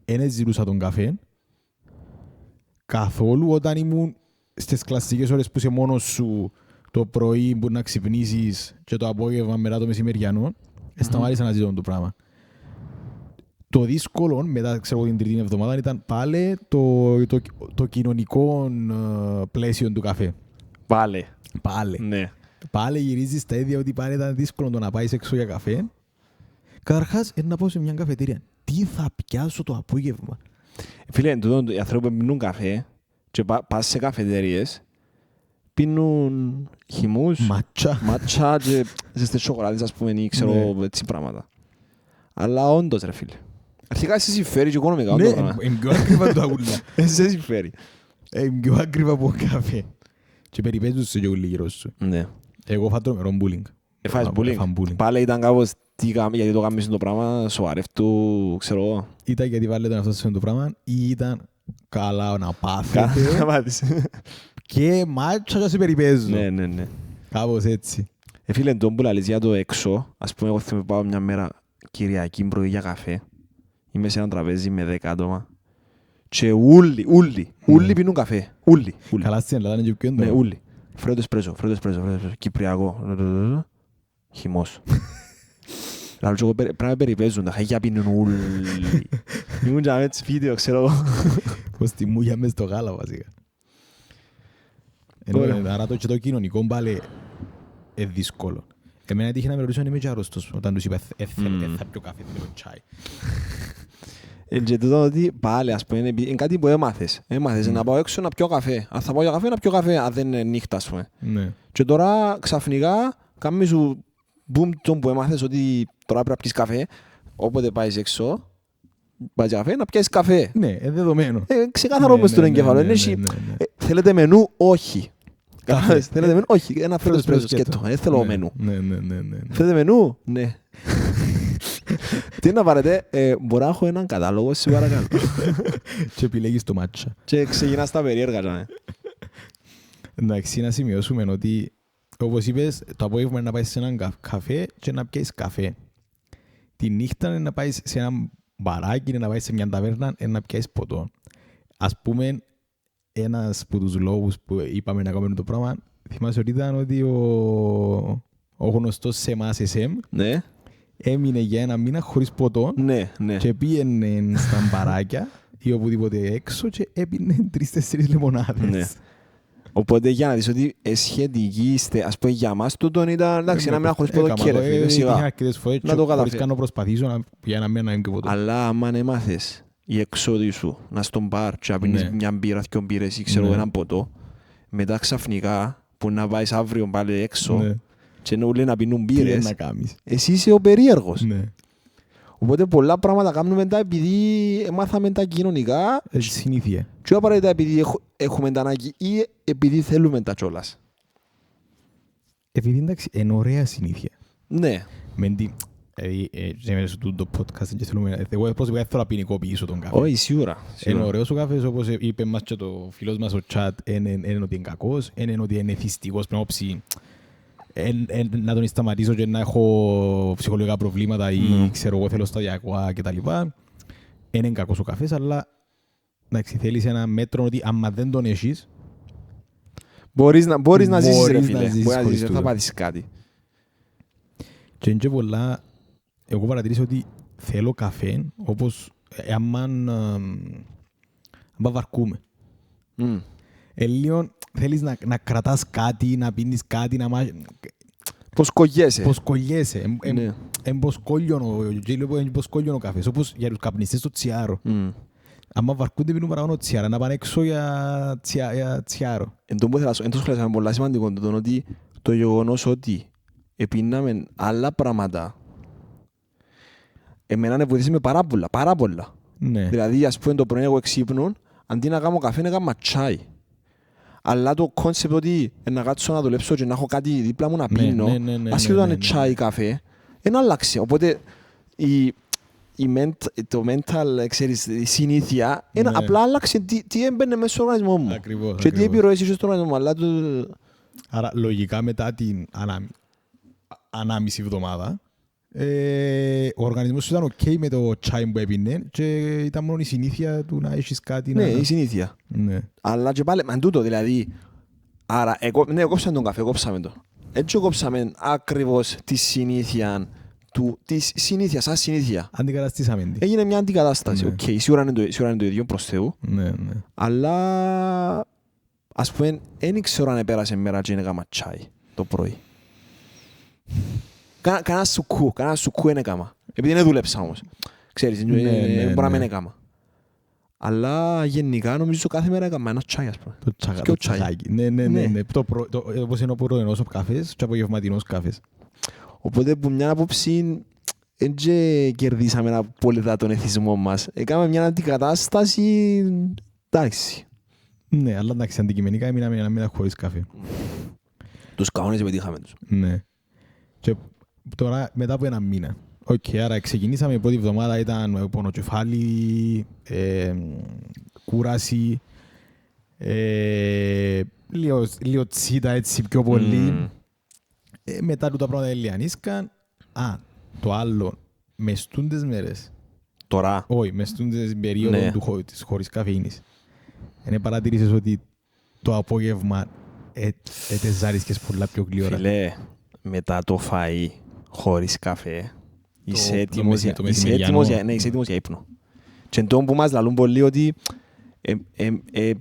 δεν ζητούσα τον καφέ. Καθόλου όταν ήμουν στις κλασικές ώρες που είσαι μόνος σου το πρωί που να ξυπνήσεις και το απόγευμα μετά το μεσημεριανό, σταμάτησα να ζητώ το πράγμα. Το δύσκολο μετά ξέρω, την τρίτη εβδομάδα ήταν πάλι το κοινωνικό πλαίσιο του καφέ. Πάλε. Πάλι. Ναι. Πάλι γυρίζεις στα ίδια ότι πάλι ήταν δύσκολο το να πάεις έξω για καφέ. Καταρχάς, να πάω σε μια καφετήρια. Τι θα πιάσω το απόγευμα. Φίλε, οι άνθρωποι που πίνουν καφέ και πας σε καφετέρειες, πίνουν χυμούς, ματσά και ζεστές σοκολάτες, ας πούμε, ή ξέρω έτσι πράγματα. Αλλά όντως, ρε φίλε. Αρχικά σε συμφέρει και οικονομικά. Ναι, είναι πιο ακριβά το αγούλα. Σε συμφέρει. Είναι πιο ακριβά από καφέ. Και περιπέζουν σε γιο γύρω σου. Ναι. Εγώ φάω τρομερό μπούλινγκ. Έφαγες bullying. Πάλι ήταν κάπως γιατί το κάνεις το πράγμα, σοβαρεύτου, ξέρω εγώ. Ήταν γιατί βάλετε αυτό σε το πράγμα ή ήταν καλά να πάθετε και μάτσα και σε περιπέζουν. Ναι. Κάπως έτσι. Φίλε, τον που λαλείς για το έξω, ας πούμε, εγώ θέλω πάω μια μέρα Κυριακή πρωί για καφέ. Είμαι σε ένα τραπέζι με 10 άτομα Και ούλοι πίνουν καφέ. Ούλοι. Καλά στην Ελλάδα είναι και πιο Ναι, έντονο. ούλοι. Φρέντο εσπρέσο, κυπριακό. Χυμός. Λαλό και εγώ πρέπει να περιπέζουν, τα χαγιά πίνουν ούλοι. Ήμουν και με τις βίντεο, ξέρω εγώ. Πως τη μούγια μες στο γάλα βασικά. Ωραία. Άρα το και το κοινωνικό μπάλε είναι δύσκολο. Εμένα τύχει να με ρωτήσω αν είμαι και αρρώστος όταν τους είπα θα πιω καφέ, θέλω τσάι. Και τούτο ότι πάλι ας πούμε είναι κάτι που έμαθες. Έμαθες να πάω έξω να πιω καφέ. Αν θα πάω για καφέ να πιω καφέ, αν δεν είναι νύχτα ας πούμε. Ναι. Και τώρα ξαφνικά κάνεις σου boom τον που έμαθες ότι τώρα πρέπει να πιεις καφέ. Όποτε πάεις έξω, πάεις για καφέ να πιάσεις καφέ. Ναι, είναι δεδομένο. Ξεκάθαρο μες στον εγκέφαλο. Θέλετε μενού, όχι. Καφέ. Θέλετε μενού, όχι. Ένα φρέντο εσπρέσο σκέτο. Δεν θέλω μενού. Ναι. Θέλετε μενού, ναι. Τι να πάρετε, μπορώ να έχω έναν κατάλογο, σε παρακαλώ. Και επιλέγεις το μάτσα. Και ξεκινάς τα περίεργα. Εντάξει, να σημειώσουμε ότι όπως είπες, το απόγευμα είναι να πάεις σε έναν καφέ και να πιέσεις καφέ. Τη νύχτα είναι να πάεις σε έναν μπαράκι, είναι να πάεις σε μια ταβέρνα, είναι να πιέσεις ποτό. Ας πούμε, ένας από τους λόγους που είπαμε να κάνουμε το πράγμα, θυμάσαι ότι ήταν ότι ο γνωστός σε εμάς SM Ναι, έμεινε για ένα μήνα χωρίς ποτό ναι. και πήγαινε στα μπαράκια ή οπουδήποτε έξω και έπινε 3-4 λεμονάδες. Ναι. Οπότε για να δεις ότι σχετικοί είστε, ας πούμε για μας τούτον ήταν εντάξει ένα μήνα χωρίς ποτό και ρε φίλε, Είχα σιγά. αρκετές φορές Να και το χωρίς καταφέρω. καν να προσπαθήσω για ένα μήνα να είμαι και ποτό. Αλλά άμα έμαθες η εξόδη σου να στον μπαρ και να πίνεις Ναι. μια μπύρα, δυο μπύρες ή ξέρω Ναι. έναν ποτό, μετά ξαφνικά που να πάεις αύριο πάλι έξω Ναι. και είναι όλοι να πίνουν Τι είναι μπύρες, να κάνεις. εσύ είσαι ο περίεργος. Ναι. Οπότε πολλά πράγματα κάνουμε μετά επειδή μάθαμε τα κοινωνικά Συνήθεια. και όχι απαραίτητα επειδή έχουμε τα ανάγκη ή επειδή θέλουμε τα κιόλας. Επειδή εντάξει, είναι ωραία συνήθεια. Ναι. Μέντι, σε το podcast και θέλουμε, εγώ πρόσωπα θέλω να ποινικοποιήσω τον καφέ. Όχι, σίγουρα. Είναι ωραίος ο καφές, όπως είπε μας και το φίλος μας ο chat, είναι ότι είναι κακός, είναι ότι είναι εθιστικός, πρέπει να τον σταματήσω και να έχω ψυχολογικά προβλήματα ή ξέρω εγώ θέλω σταδιακά κτλ. Είναι κακός ο καφές, αλλά εντάξει, θέλεις ένα μέτρο ότι άμα δεν τον έχεις, Μπορείς να ζήσεις ρε Μπορείς φίλε. να ζήσεις Μπορείς να χωρίς ζήσεις, δεν θα τούτο. πάθεις κάτι. και είναι και πολλά, εγώ παρατηρήσω ότι θέλω καφέ, όπως άμα βαρκούμε. Μμ. Λίγο θέλεις να κρατάς κάτι, να πίνεις κάτι, Πώς κογιέσαι. πως κολλιέσαι. Ναι. Εν πως κόλλιον ο καφές, όπως για τους καπνιστές το τσιάρο. Μμ. Άμα βαρκούνται πίνουν παραπάνω τσιάρα, να πάνε έξω για τσιάρο. Εν τω που θέλω να σου, εν τόσο χρειάζεται πολλά σημαντικό το ότι το γεγονός ότι επίναμε άλλα πράγματα εμένα με βοηθήσει με πάρα πολλά. Ναι. Δηλαδή, ας πούμε, το πρωί εγώ εξύπνω, αντί να κάνω καφέ, να κάνω τσάι. Αλλά το κόνσεπτ ότι να κάτσω να δουλέψω και να έχω κάτι δίπλα μου να Ναι, πίνω, ναι, ασχέτως αν ναι, είναι τσάι ή καφέ, δεν άλλαξε. Οπότε, το mental, ξέρεις, η συνήθεια, Ναι. απλά άλλαξε τι έμπαινε μέσα στον οργανισμό μου. Ακριβώς, Και τι ακριβώς. επιρροές είχε στον οργανισμό μου. Αλλά Άρα, λογικά μετά την ανάμιση εβδομάδα, ο οργανισμός σου ήταν ok με το τσάι που έπινε και ήταν μόνο η συνήθεια του να έχεις κάτι ναι, να... η συνήθεια. Ναι. Αλλά και πάλι, με τούτο δηλαδή, άρα, ναι, κόψαμε τον καφέ, κόψαμε το. Έτσι κόψαμε ακριβώς τη συνήθεια, τη συνήθεια, σαν συνήθεια. Αντικαταστήσαμε την. Έγινε μια αντικατάσταση, Ναι. οκ, σίγουρα είναι το ίδιο προς Θεού, Ναι, ναι. αλλά ας πούμε, δεν ξέρω αν επέρασε μέρα και έκανα τσάι το πρωί. Κάνα σουκού είναι κάμα, επειδή δεν δούλεψα όμως. Ξέρεις, Ναι, μπορεί να μην ναι. έκαμα. Αλλά γενικά νομίζω κάθε μέρα έκανα ένα τσάι, ας πούμε. Το Και ο τσαγάκι. Ναι, ναι, Ναι. ναι, ναι. Όπως είναι ο πρωινός ο καφές και ο απογευματινός καφές. Οπότε που μια άποψη δεν και κερδίσαμε ένα πολύ τον εθισμό μας. Έκαμε μια αντικατάσταση, εντάξει. Ναι, αλλά εντάξει, αντικειμενικά έμειναμε ένα μήνα χωρίς καφέ. Τους κανόνες πετύχαμε τους. Ναι. Και τώρα μετά από ένα μήνα. Οκ, άρα ξεκινήσαμε, η πρώτη εβδομάδα ήταν πονοκεφάλι, κούραση, λίγο τσίτα έτσι πιο πολύ. Μετά του τα πράγματα ελιανίσκαν. Το άλλο, μες τούντες μέρες, Τώρα. Όχι, μες στην περίοδο Ναι. της χωρίς καφεΐνης. Είναι παρατηρήσεις ότι το απόγευμα ζάρισκες πολλά πιο γλυόρα. Φίλε, μετά το φαΐ χωρίς καφέ, είσαι έτοιμος το για μεσημεριανό. ύπνο. Και εντός που μας λαλούν πολλοί ότι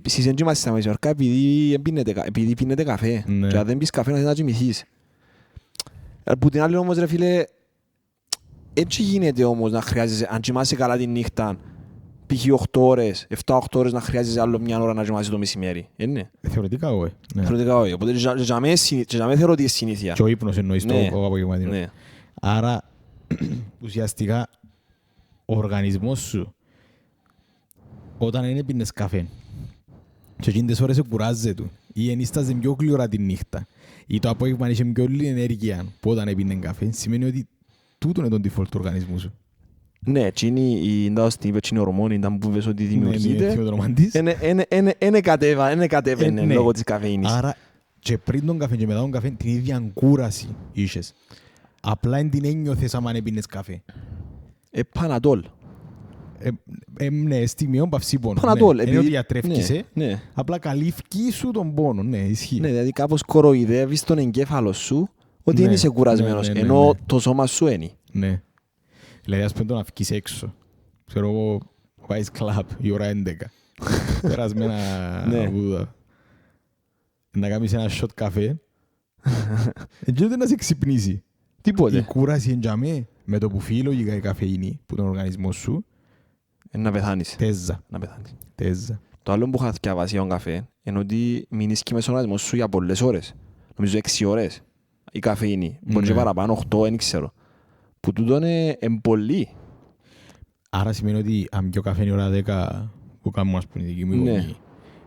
εσείς δεν κοιμάσαι στα μεσημερικά επειδή πίνετε καφέ. Ναι. Και αν δεν πεις καφέ να θες να κοιμηθείς. Που την άλλη όμως ρε φίλε, έτσι γίνεται όμως να χρειάζεσαι, αν κοιμάσαι καλά τη νύχτα, π.χ. 8 ώρες, 7-8 ώρες να χρειάζεσαι άλλο μια ώρα να κοιμάσαι το μεσημέρι. Είναι. Θεωρητικά όχι. Ναι. Θεωρητικά όχι. Οπότε για μένα θεωρώ ότι είναι συνήθεια. Και ο ύπνος εννοείς Ναι. το απογευματινό. Ναι. Άρα, ουσιαστικά, ο οργανισμός σου, όταν δεν πίνεις καφέ, και εκείνες τις ώρες κουράζεται ή ενίσταζε πιο γλυόρα τη νύχτα, ή το απόγευμα είχε πιο λίγη ενέργεια που όταν έπινε καφέ, σημαίνει ότι τούτο είναι το default του οργανισμού σου. Ναι, εκείνη η ορμόνη ήταν που είπες ότι δημιουργείται. Ναι, το όνομα της. Είναι κατέβαινε Ναι. λόγω της καφεΐνης. Άρα, και πριν τον καφέ και μετά τον καφέ, την ίδια κούραση είχες. Απλά δεν την ένιωθες άμα έπινες καφέ. Πανατόλ. Ναι, στιγμιών παυσίπονο. Πανατόλ. Είναι ότι διατρέφκησε, Ναι, απλά καλύφκει σου τον πόνο. Ναι, ισχύει. ναι, δηλαδή κάπως κοροϊδεύεις τον εγκέφαλο σου ότι Ναι, δεν είσαι κουρασμένος, ναι, ναι, ενώ ναι. το σώμα σου είναι. Ναι. Δηλαδή, ας πούμε το να βγεις έξω. Ξέρω εγώ, πάεις κλαμπ η ώρα 11. Περασμένα Ναι. βούδα. Να κάνεις ένα shot καφέ. Έτσι ούτε να σε ξυπνήσει. Η Τίποτε. κούραση εντιαμέ με το που φύγει λογικά η καφεΐνη που τον οργανισμό σου. Να πεθάνεις. Τέζα. Να πεθάνεις. Τέζα. Το άλλο που είχα διαβάσει για τον καφέ είναι ότι μείνεις και με στον οργανισμό σου για πολλές ώρες. Νομίζω 6 ώρες η καφεΐνη. Μπορεί Ναι. και παραπάνω, 8, δεν ξέρω. Που τούτο είναι πολύ. Άρα σημαίνει ότι αν πιω καφέ η ώρα 10 που κάνουμε ας πούμε η δική μου Ναι. γονή,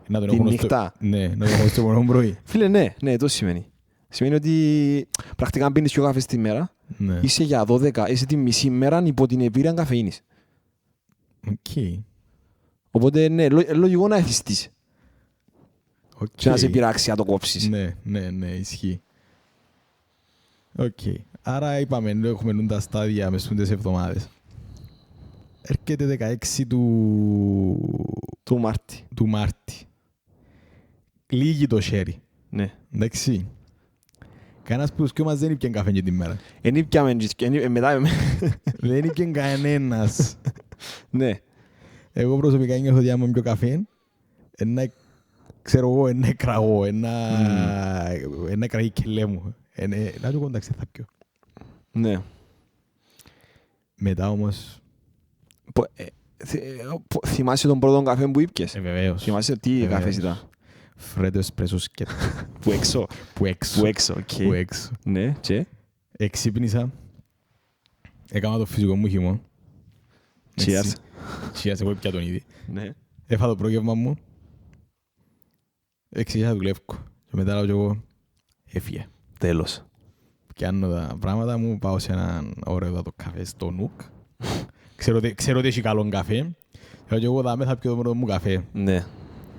να τον Τη έχω νύχτα. Ναι, να τον έχω στο μόνο πρωί. Φίλε, ναι, το σημαίνει. Σημαίνει ότι πρακτικά αν πίνεις πιο καφέ στη μέρα, Ναι. είσαι για 12, είσαι τη μισή μέρα υπό την επίρρεια καφεΐνης. Οκ. Οπότε ναι, λογικό να εθιστείς Οκ. και να σε πειράξει να το κόψεις. Ναι, ισχύει. Οκ. Άρα είπαμε, έχουμε τα στάδια μες στις εβδομάδες. Έρχεται 16 Του Μάρτη. του Μάρτη. Λίγη το χέρι. Ναι. Εντάξει. Κανένας που και μας δεν ήπιαν καφέ και τη μέρα. Εν ήπιαμε, μετά... Δεν ήπιαν κανένας. Ναι. Εγώ προσωπικά νιώθω ότι άμα πιω καφέ, ξέρω εγώ, κραγώ, κραγεί κελέ μου. Να του κοντάξει θα πιω. Ναι. Μετά όμως, Θυμάσαι τον πρώτο καφέ που ήπιες. βεβαίως. Θυμάσαι τι Βεβαίως. καφές ήταν. Φρέντο εσπρέσο σκέτο. Που έξω. Που έξω. Που έξω, οκ. Που έξω. Ναι, και. Εξύπνησα. Έκανα το φυσικό μου χυμό. Cheers. Cheers, εγώ πια τον ήδη. Ναι. Έφα το πρόγευμα μου. Εξήγησα του λεύκο. Και μετά λέω και εγώ, έφυγε. Τέλος. Πιάνω τα πράγματα μου, πάω σε έναν ωραίο το καφέ στο Νουκ. Ξέρω ότι έχει καλό καφέ. Λέω και εγώ δάμε θα πιω το πρώτο μου καφέ. Ναι.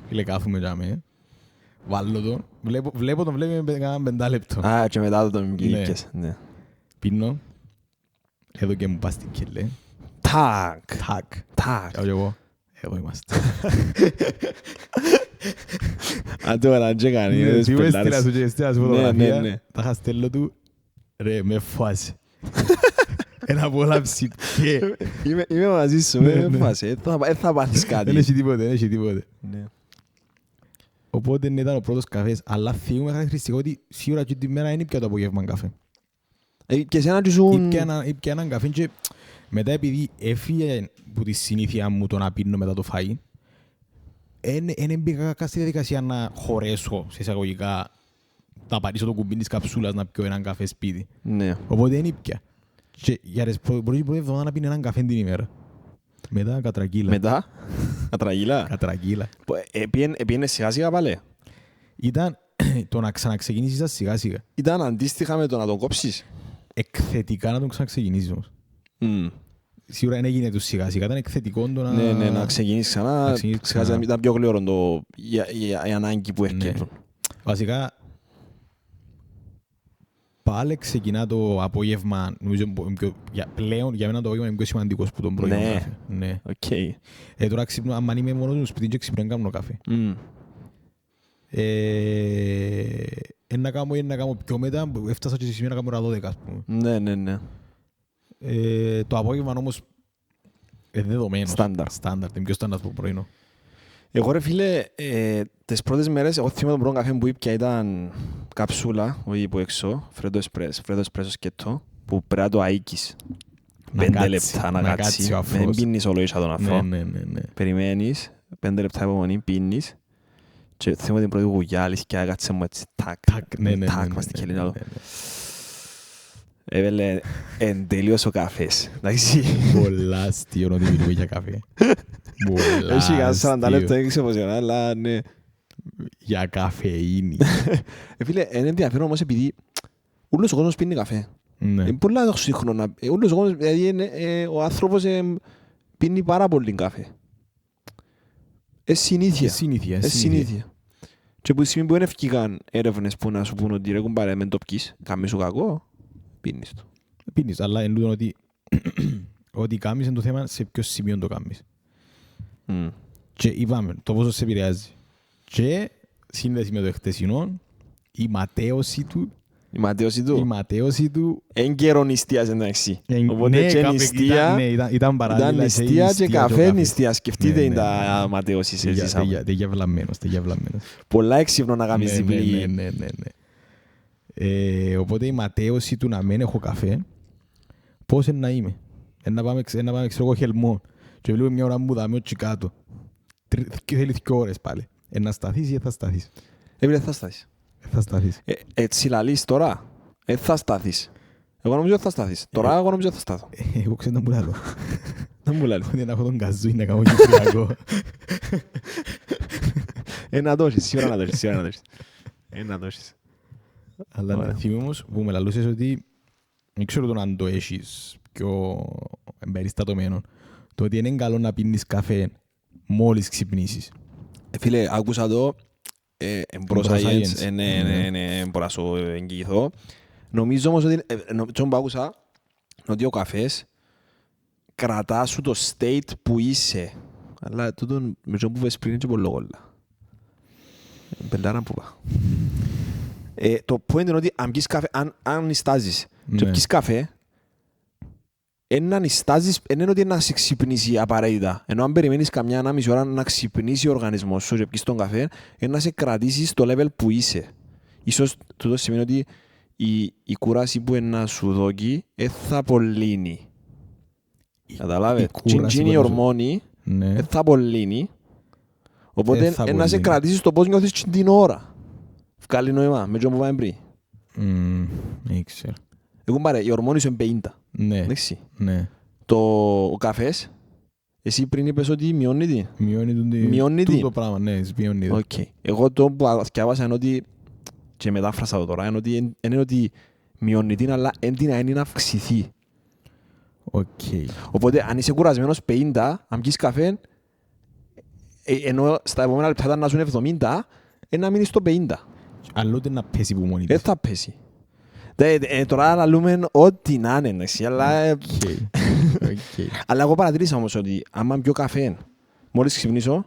Φίλε κάθομαι για με. Βάλω τον. Βλέπω τον βλέπει με κάνα 5 λεπτό. Α, και μετά τον Ναι. ήπιες. Ναι. Πίνω. Εδώ και μου πας την κελέ. Τάκ. Τάκ. Τάκ. Λέω και εγώ, εδώ είμαστε. Αν τώρα και κάνει. Ναι, είναι τι μου έστειλα σπελάρες. σου και έστειλα σου Ναι, φωτογραφία. ναι. Τα είχα στέλνω του. Ρε, με φάση. Ένα απόλαυση. Και Είμαι μαζί σου. Ναι, Δεν ναι. φάση. Δεν θα πάθεις δεν κάτι. έχει τίποτε, δεν έχει τίποτε. Ναι. Οπότε ναι, ήταν ο πρώτος καφές. Αλλά θυμούμαι χαρακτηριστικό ότι σίγουρα και τη μέρα δεν ήπια το απόγευμα καφέ. Και εσένα του ζουν... Ήπια έναν καφέ και μετά επειδή έφυγε από τη συνήθεια μου το να πίνω μετά το φαΐ, δεν μπήκα στη διαδικασία να χωρέσω σε εισαγωγικά να πατήσω το κουμπί της καψούλας να πιω έναν καφέ σπίτι. Ναι. Οπότε δεν ήπια. Και για τις πρώτη εβδομάδα να πίνω έναν καφέ την ημέρα. Μετά κατρακύλα. Μετά. Ατραγίλα. Κατρακύλα. Επίενε σιγά σιγά πάλι. Ήταν το να ξαναξεκινήσεις σιγά σιγά. Ήταν αντίστοιχα με το να τον κόψεις. Εκθετικά να τον ξαναξεκινήσεις όμως. Σίγουρα δεν έγινε του σιγά σιγά, ήταν εκθετικό το να... Ναι, να ξεκινήσεις να ξανά. ξεκινήσεις ξανά. Ξεχάσεις, ήταν πιο γλυόρο η ανάγκη που Ναι. έρχεται. Βασικά, πάλι ξεκινά το απόγευμα, νομίζω, πλέον για μένα το απόγευμα είναι πιο σημαντικός που τον πρωινό Ναι. καφέ. Ναι. Οκ. Τώρα ξυπνώ, αν είμαι μόνος μου στο σπίτι και ξυπνώ, κάνω καφέ. Να κάνω πιο μετά, έφτασα και σε σημείο να κάνω ώρα 12, ας πούμε. Ναι. Το απόγευμα όμως δεδομένο. Στάνταρ. Στάνταρ, είναι πιο στάνταρ από το πρωινό. Εγώ ρε φίλε, τις πρώτες μέρες, εγώ θυμάμαι τον πρώτο καφέ που ήπια ήταν καψούλα, όχι που έξω, φρέντο εσπρέσο σκέτο, που πρέπει να το αίκεις. 5 λεπτά να κάτσει. Δεν πίνεις όλο ίσα τον αφρό. Ναι. Περιμένεις, 5 λεπτά υπομονή, πίνεις. Και θυμάμαι την πρώτη γουγιά, αλήθεια, κάτσε μου έτσι, τάκ, τάκ, μας την κελίνα. Έβελε εν τελείως ο καφές. Εντάξει. Πολλά αστείο να τη μιλούμε για καφέ. Έχει κανένα 40 λεπτά εξεμοσιονά, αλλά ναι. Για καφεΐνη. Φίλε, είναι ενδιαφέρον όμως επειδή όλος ο κόσμος πίνει καφέ. Είναι πολλά το σύγχρονα. Όλος ο κόσμος, δηλαδή ο άνθρωπος πίνει πάρα πολύ καφέ. Συνήθεια. Και που σημαίνει που δεν ευκήκαν έρευνες που να σου πούν ότι ρε κουμπάρε μεν το πκείς, κάμει σου κακό, πίνεις το. Πίνεις, αλλά εννοούν ότι ότι κάμεις είναι το θέμα σε ποιο σημείο το κάμεις. Και είπαμε το πόσο σε επηρεάζει. Και σύνδεση με το χτεσινό, η ματέωση του εν καιρό νηστείας εντάξει. Ναι, Οπότε και νηστεία ήταν παράλληλα. ήταν νηστεία και καφέ νηστεία. Σκεφτείτε είναι τα ματέωσης ζήσαμε. Τεγιαβλαμμένος. Πολλά έξυπνο να κάνεις διπλή. Ναι. Οπότε η ματέωση του να μην έχω καφέ, πώς είναι να είμαι. Να πάμε ξέρω εγώ χελμό και βλέπω μια ώρα μου δάμε όχι κάτω. Και θέλει 2 ώρες πάλι. Να σταθείς ή θα σταθείς. Θα σταθείς. Έτσι λαλείς τώρα. Θα σταθείς. Εγώ νομίζω ότι θα σταθείς. Τώρα εγώ νομίζω ότι θα σταθώ. Εγώ ξέρω να μου λάλλω. Να μου λάλλω. Ότι να έχω τον καζούι να κάνω κυπριακό. Να δώσεις, σίγουρα να δώσεις. Αλλά θυμούμαι όμως που με λαλούσες ότι δεν ξέρω τον αν το έχεις πιο εμπεριστατωμένο. Το ότι είναι καλό να πίνεις καφέ μόλις ξυπνήσεις. Φίλε, άκουσα το εμπρό science, μπορώ να σου εγγυηθώ. Νομίζω όμως ότι, το που άκουσα, ότι ο καφές κρατά σου το state που είσαι. Αλλά τούτο με το που βες πριν είναι και πολύ κόλλα. Πελάρα που πά. Το point είναι ότι αν πεις καφέ, αν νηστάζεις και πεις καφέ, να νηστάζεις, είναι ότι να σε ξυπνήσει απαραίτητα. Ενώ αν περιμένεις καμιά ανάμιση ώρα να ξυπνήσει ο οργανισμός σου και πεις τον καφέ, να σε κρατήσεις στο level που είσαι. Ίσως τούτο σημαίνει ότι η κούραση που να σου δώσει θα απολύνει. Καταλάβες. Είναι η ορμόνη, θα απολύνει. Οπότε να σε κρατήσεις το πώς νιώθεις την ώρα. Βγάλει νόημα, με τζο που πάμε πριν. Δεν ξέρω. Εγώ πάρε, η ορμόνη σου είναι 50. Ναι. Ο καφές, εσύ πριν είπες ότι μειώνει τι. Μειώνει τι. Το πράγμα, ναι, μειώνει τι. Εγώ το που διάβασα είναι ότι, και μετάφρασα το τώρα, είναι ότι μειώνει την, αλλά είναι να αυξηθεί. Οπότε αν είσαι κουρασμένος 50, αν πιεις καφέ, ενώ στα επόμενα λεπτά να ζουν 70, να μείνεις στο 50. Αλλά ούτε να πέσει που μόνη της. Θα πέσει. Τώρα αναλούμε ό,τι να είναι, αλλά... Αλλά εγώ παρατηρήσα όμως ότι άμα πιω καφέ, μόλις ξυπνήσω,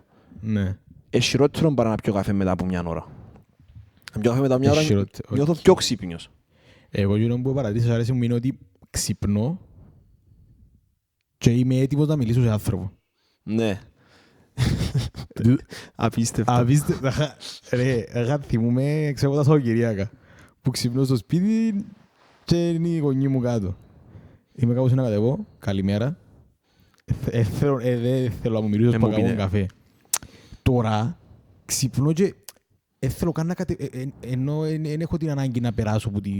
χειρότερο παρά να πιω καφέ μετά από μια ώρα. Αν πιω καφέ μετά από μια ώρα, νιώθω πιο ξύπνιος. Εγώ γύρω που παρατηρήσα αρέσει μου είναι ότι ξυπνώ και είμαι έτοιμος να μιλήσω σε άνθρωπο. Ναι. Απίστευτα. Ρε, θυμούμαι, ξέρω τα Σαββατοκυριακά που ξυπνώ στο σπίτι και είναι η γονή μου κάτω. Είμαι κάπως να κατεβώ, καλημέρα. Δεν θέλω να μου μιλήσω στο παγαγόν καφέ. Τώρα ξυπνώ και θέλω καν να ενώ δεν έχω την ανάγκη να περάσω από τη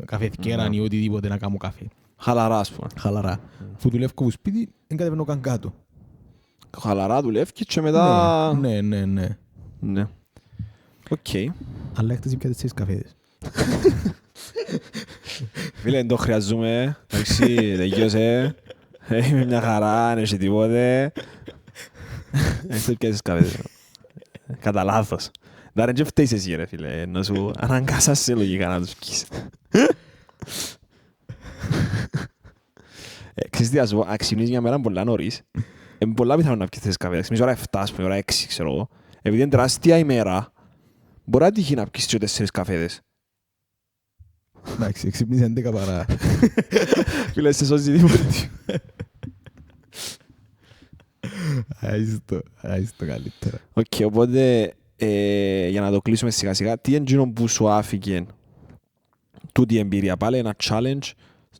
καφεθκέραν ή οτιδήποτε να κάνω καφέ. Χαλαρά, ας πούμε. Χαλαρά. Αφού δουλεύω από σπίτι, δεν κατεβαίνω καν κάτω. Χαλαρά δουλεύει και μετά... Ναι. Οκ. Αλλά έχετε πια 4 καφέδες. Φίλε, δεν το χρειαζούμε. Εντάξει, τελειώσε. Είμαι μια χαρά, δεν έχει τίποτε. Έχετε πια 4 καφέδες. Κατά λάθος. Δεν φταίεις εσύ ρε φίλε, να σου αναγκάσασαι λογικά να τους πεις. Ξέρεις τι, ας πω, αν ξυπνήσεις μια μέρα πολλά νωρίς, είναι πολλά πιθανό να πιεις 4 καφέ. Ξυπνήσεις ώρα 7, ας πούμε, ώρα 6, ξέρω εγώ. Επειδή είναι τεράστια ημέρα, μπορεί να τύχει να πιεις και 4 καφέδες. Εντάξει, ξυπνήσει 11 παρά. Φίλε, σε σώζει τίποτα. Άιστο καλύτερα. Οκ, οπότε, για να το κλείσουμε σιγά σιγά, τι είναι που σου άφηκε τούτη η εμπειρία? Πάλι ένα challenge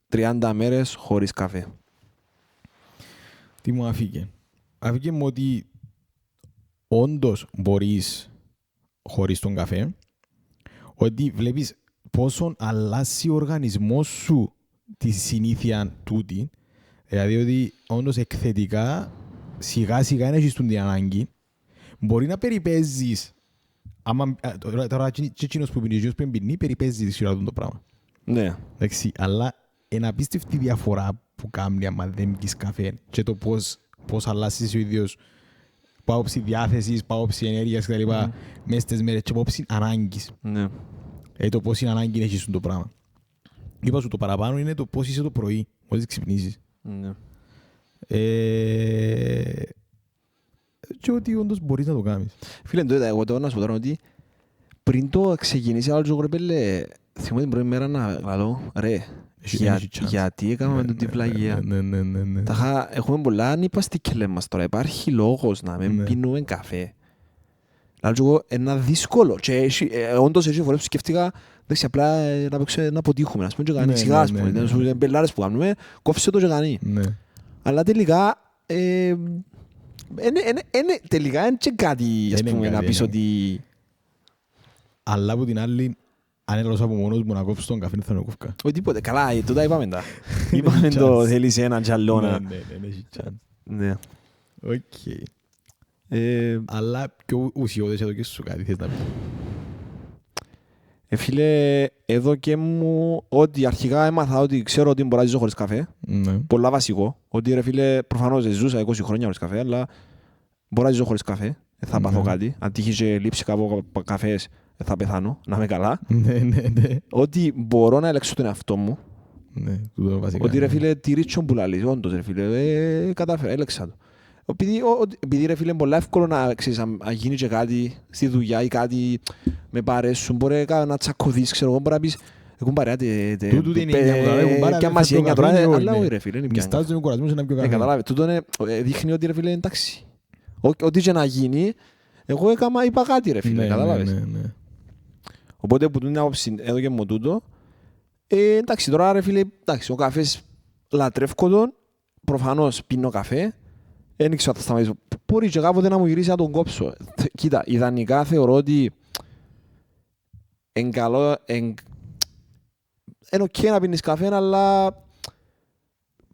30 μέρες χωρίς καφέ. Τι μου άφηκε? Άφηκε μου ότι όντως μπορείς χωρίς τον καφέ, ότι βλέπεις πόσο αλλάζει ο οργανισμός σου τη συνήθεια τούτη, δηλαδή ότι όντως εκθετικά σιγά σιγά έχεις την ανάγκη, μπορεί να περιπέζεις, τώρα και εκείνος που πίνει, που πίνει, περιπέζεις τη σειρά του το πράγμα. Ναι. Εντάξει, αλλά είναι απίστευτη διαφορά που κάνει άμα δεν πεις καφέ και το πώς αλλάσεις ο ίδιος πάποψη διάθεσης, πάποψη ενέργειας κτλ. Μέσα στις μέρες και πάποψη ανάγκης. Ναι. Το πώς είναι ανάγκη να έχεις το πράγμα. Είπα σου το παραπάνω είναι το πώς είσαι το πρωί, μόλις ξυπνήσεις. Ναι. Και ότι όντως μπορείς να το κάνεις. Φίλε, εγώ τώρα να σου πω τώρα ότι πριν το ξεκινήσει άλλο τζογο, ρε πέλε, θυμώ την πρώτη μέρα να λαλώ, ρε, γιατί έκαναμε την πλαγία. Ναι. Έχουμε πολλά ανυπαστικές μας τώρα, υπάρχει λόγος να μην πίνουμε καφέ. Λαλώ εγώ, ένα δύσκολο και όντως έτσι φορές που σκέφτηκα, εντάξει, απλά να παίξουμε να αποτύχουμε, να πούμε και κάνει σιγά, ας πούμε, στους μπελάρες που κάνουμε, κόφισε το και κάνει. Αλλά τελικά, τελικά είναι και κάτι, ας πούμε, να πεις ότι... Αλλά από την άλλη, αν έλαβα από μόνος μου να κόψω τον καφέ, θα με κόφκα. Όχι τίποτε, καλά, τότε είπαμε τα. Είπαμε το θέλεις έναν τζαλώνα. Ναι, έχει chance. Ναι. Οκ. Αλλά πιο ουσιώδες εδώ και σου κάτι θες να πεις. Φίλε, εδώ και μου ότι αρχικά έμαθα ότι ξέρω ότι μπορώ να ζήσω χωρίς καφέ. Πολλά βασικό. Ότι ρε φίλε, προφανώς ζούσα 20 χρόνια χωρίς καφέ, αλλά μπορώ να ζήσω χωρίς καφέ. Θα πάθω κάτι. Αν τύχει και λείψει κάπου καφές, θα πεθάνω, να είμαι καλά. Ότι μπορώ να ελέγξω τον εαυτό μου. Ότι ρε φίλε, τη ρίτσον που λαλείς, όντως ρε φίλε, κατάφερα, έλεξα το. Επειδή ρε φίλε είναι πολύ εύκολο να γίνει και κάτι στη δουλειά ή κάτι με παρέσουν, μπορεί να τσακωθείς, ξέρω εγώ, μπορεί να πεις έχουν παρέα και άμα σιένια τώρα, αλλά όχι ρε φίλε, είναι πια. Μιστάζουν ο κουρασμός να πιω καφέ. Καταλάβε, τούτο δείχνει ότι ρε φίλε είναι εντάξει. Ό,τι και να γίνει, εγώ είπα κάτι ρε φίλε, καταλάβες. Οπότε που την άποψη εδώ και μου τούτο, εντάξει τώρα ρε φίλε, ο καφές λατρεύκω τον, προφανώς πίνω καφέ. Δεν ξέρω αν θα σταματήσω. Μπορεί και κάποτε να μου γυρίσει να τον κόψω. Κοίτα, ιδανικά θεωρώ ότι είναι καλό, είναι οκ να πίνεις καφέ, αλλά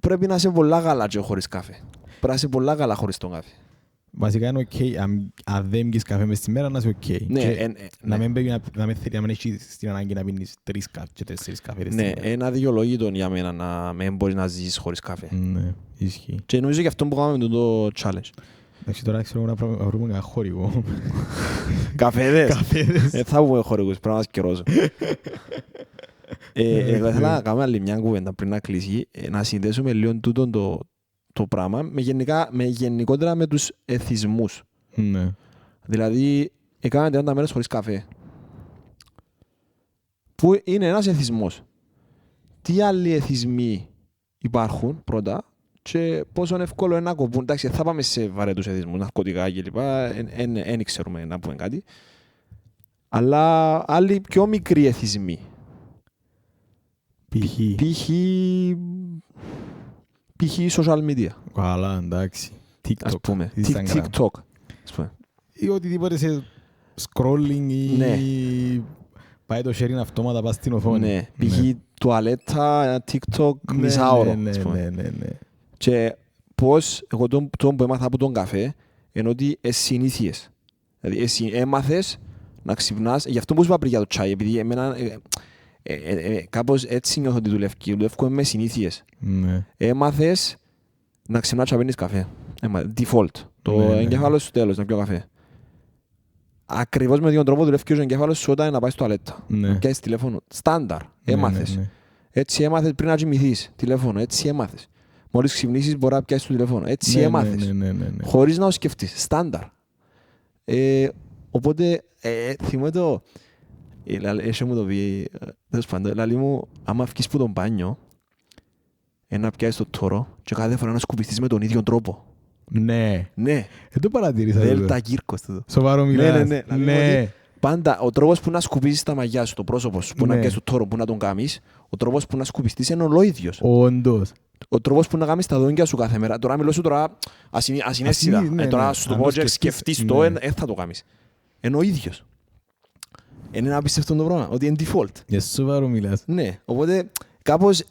πρέπει να είσαι πολλά καλά και χωρίς καφέ. Πρέπει να είσαι πολλά καλά χωρίς τον καφέ. Βασικά είναι οκ, αν δεν πεις καφέ μες στη μέρα να είσαι οκ. Να μην έχεις την ανάγκη να πίνεις 3 και 4 καφέ. Ναι, ένα δικαιολόγητο για μένα να μην μπορείς να ζήσεις χωρίς καφέ. Ναι, ισχύει. Και νομίζω και αυτό που κάναμε με το challenge. Εντάξει, τώρα ξέρω να βρούμε ένα χορηγό. Καφέδες. Θα πούμε χορηγούς, πρέπει να μας καιρώσω. Εγώ ήθελα να κάνουμε άλλη μια κουβέντα πριν να κλείσει, να συνδέσουμε λίγο τούτο το πράγμα γενικότερα με τους εθισμούς. Ναι. Δηλαδή, έκαναν 30 μέρες χωρίς καφέ. Που είναι ένας εθισμός. Τι άλλοι εθισμοί υπάρχουν πρώτα και πόσο εύκολο είναι να κοπούν. Εντάξει, θα πάμε σε βαρετούς εθισμούς, ναρκωτικά κλπ. Δεν ξέρουμε να πούμε κάτι. Αλλά άλλοι πιο μικροί εθισμοί. Π.χ. social media. Καλά, εντάξει. Ας πούμε. Instagram. TikTok. Ή οτιδήποτε σε scrolling ή πάει το sharing αυτόματα πας στην οθόνη. Ναι. Π.χ. τουαλέτα, TikTok, μισάωρο. Ναι. Και πώς, εγώ το που έμαθα από τον καφέ, είναι ότι συνήθειες. Δηλαδή, εσύ έμαθες να ξυπνάς, γι' αυτό που σου είπα πριν για το τσάι, επειδή εμένα κάπως έτσι νιώθω ότι δουλεύω με συνήθειες. Έμαθες να ξυπνάς και να πίνεις καφέ. Default. Το εγκέφαλο σου τέλος, να πιω καφέ. Ακριβώς με τον τρόπο δουλεύει και ο εγκέφαλος σου όταν να πάει στο τουαλέτα. Και έχεις τηλέφωνο. Στάνταρ. Έμαθες. Έτσι έμαθες πριν να κοιμηθείς. Τηλέφωνο. Έτσι έμαθες. Μόλις ξυπνήσεις μπορεί να πιάσεις το τηλέφωνο. Έτσι Ναι, έμαθες. ναι. Χωρίς να το σκεφτείς. Στάνταρ. Οπότε θυμώ το... Έχει μου το πει, τέλος πάντων, λαλή μου, άμα βγεις που τον μπάνιο, να πιάσεις το τόρο και κάθε φορά να σκουπιστείς με τον ίδιο τρόπο. Ναι. Ναι. Δεν το παρατηρήσα. Δέλτα Κύρκος. Σοβαρό μιλάς. Ναι. Ναι. Πάντα ο τρόπος που να σκουπίσεις τα μαγιά σου, το πρόσωπο σου, που να Ναι. πιάσεις το τόρο, που να τον κάνεις, ο τρόπος που να σκουπιστείς είναι ολόιδιος. Όντως. Ο τρόπος που να κάνεις τα δόντια σου κάθε μέρα. Τώρα μιλώ σου τώρα ασυναίσθητα. Ναι, Τώρα ναι. σου το Αν πω το και σκεφτείς, σκεφτείς το, ναι. θα το κάνεις. Είναι ο ίδιος. Είναι ένα απίστευτο το πράγμα, ότι είναι default. Για σοβαρό μιλάς. Ναι, οπότε κάπως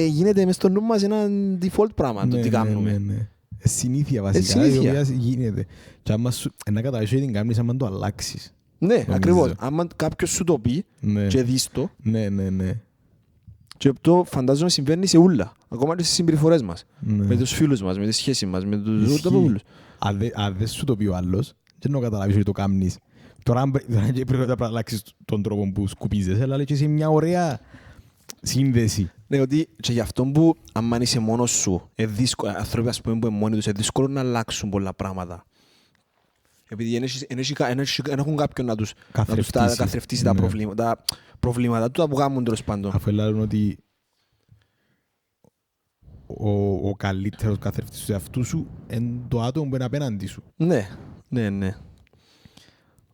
γίνεται μες στο νου μας ένα default πράγμα το τι κάνουμε. Ναι. Συνήθεια βασικά, συνήθεια. η οποία γίνεται. Και άμα σου, να καταλάβεις ότι την κάνεις άμα το αλλάξεις. Ναι, Νομίζω. ακριβώς. Άμα κάποιος σου το πει Ναι. και δεις το, Ναι. και το φαντάζομαι συμβαίνει σε ούλα. Ακόμα και στις συμπεριφορές μας. Ναι. Με τους φίλους μας, με τις σχέσεις μας, με τους Ισχύει. ούλους. Αν δεν σου το πει ο άλλος, δεν να καταλάβεις ότι το κάνεις. Τώρα αν πρέπει να αλλάξεις τον τρόπο που σκουπίζεσαι, αλλά και σε μια ωραία σύνδεση. Ναι, ότι και γι' αυτό που αν είσαι μόνος σου, άνθρωποι ας πούμε που είναι μόνοι τους, είναι δύσκολο να αλλάξουν πολλά πράγματα. Επειδή δεν έχουν κάποιον να τους καθρεφτίσει τα Ναι. προβλήματα του που κάνουν τέλος πάντων. Αφού λένε ότι ο καλύτερος καθρέφτης του εαυτού σου είναι το άτομο που είναι απέναντι σου. Ναι.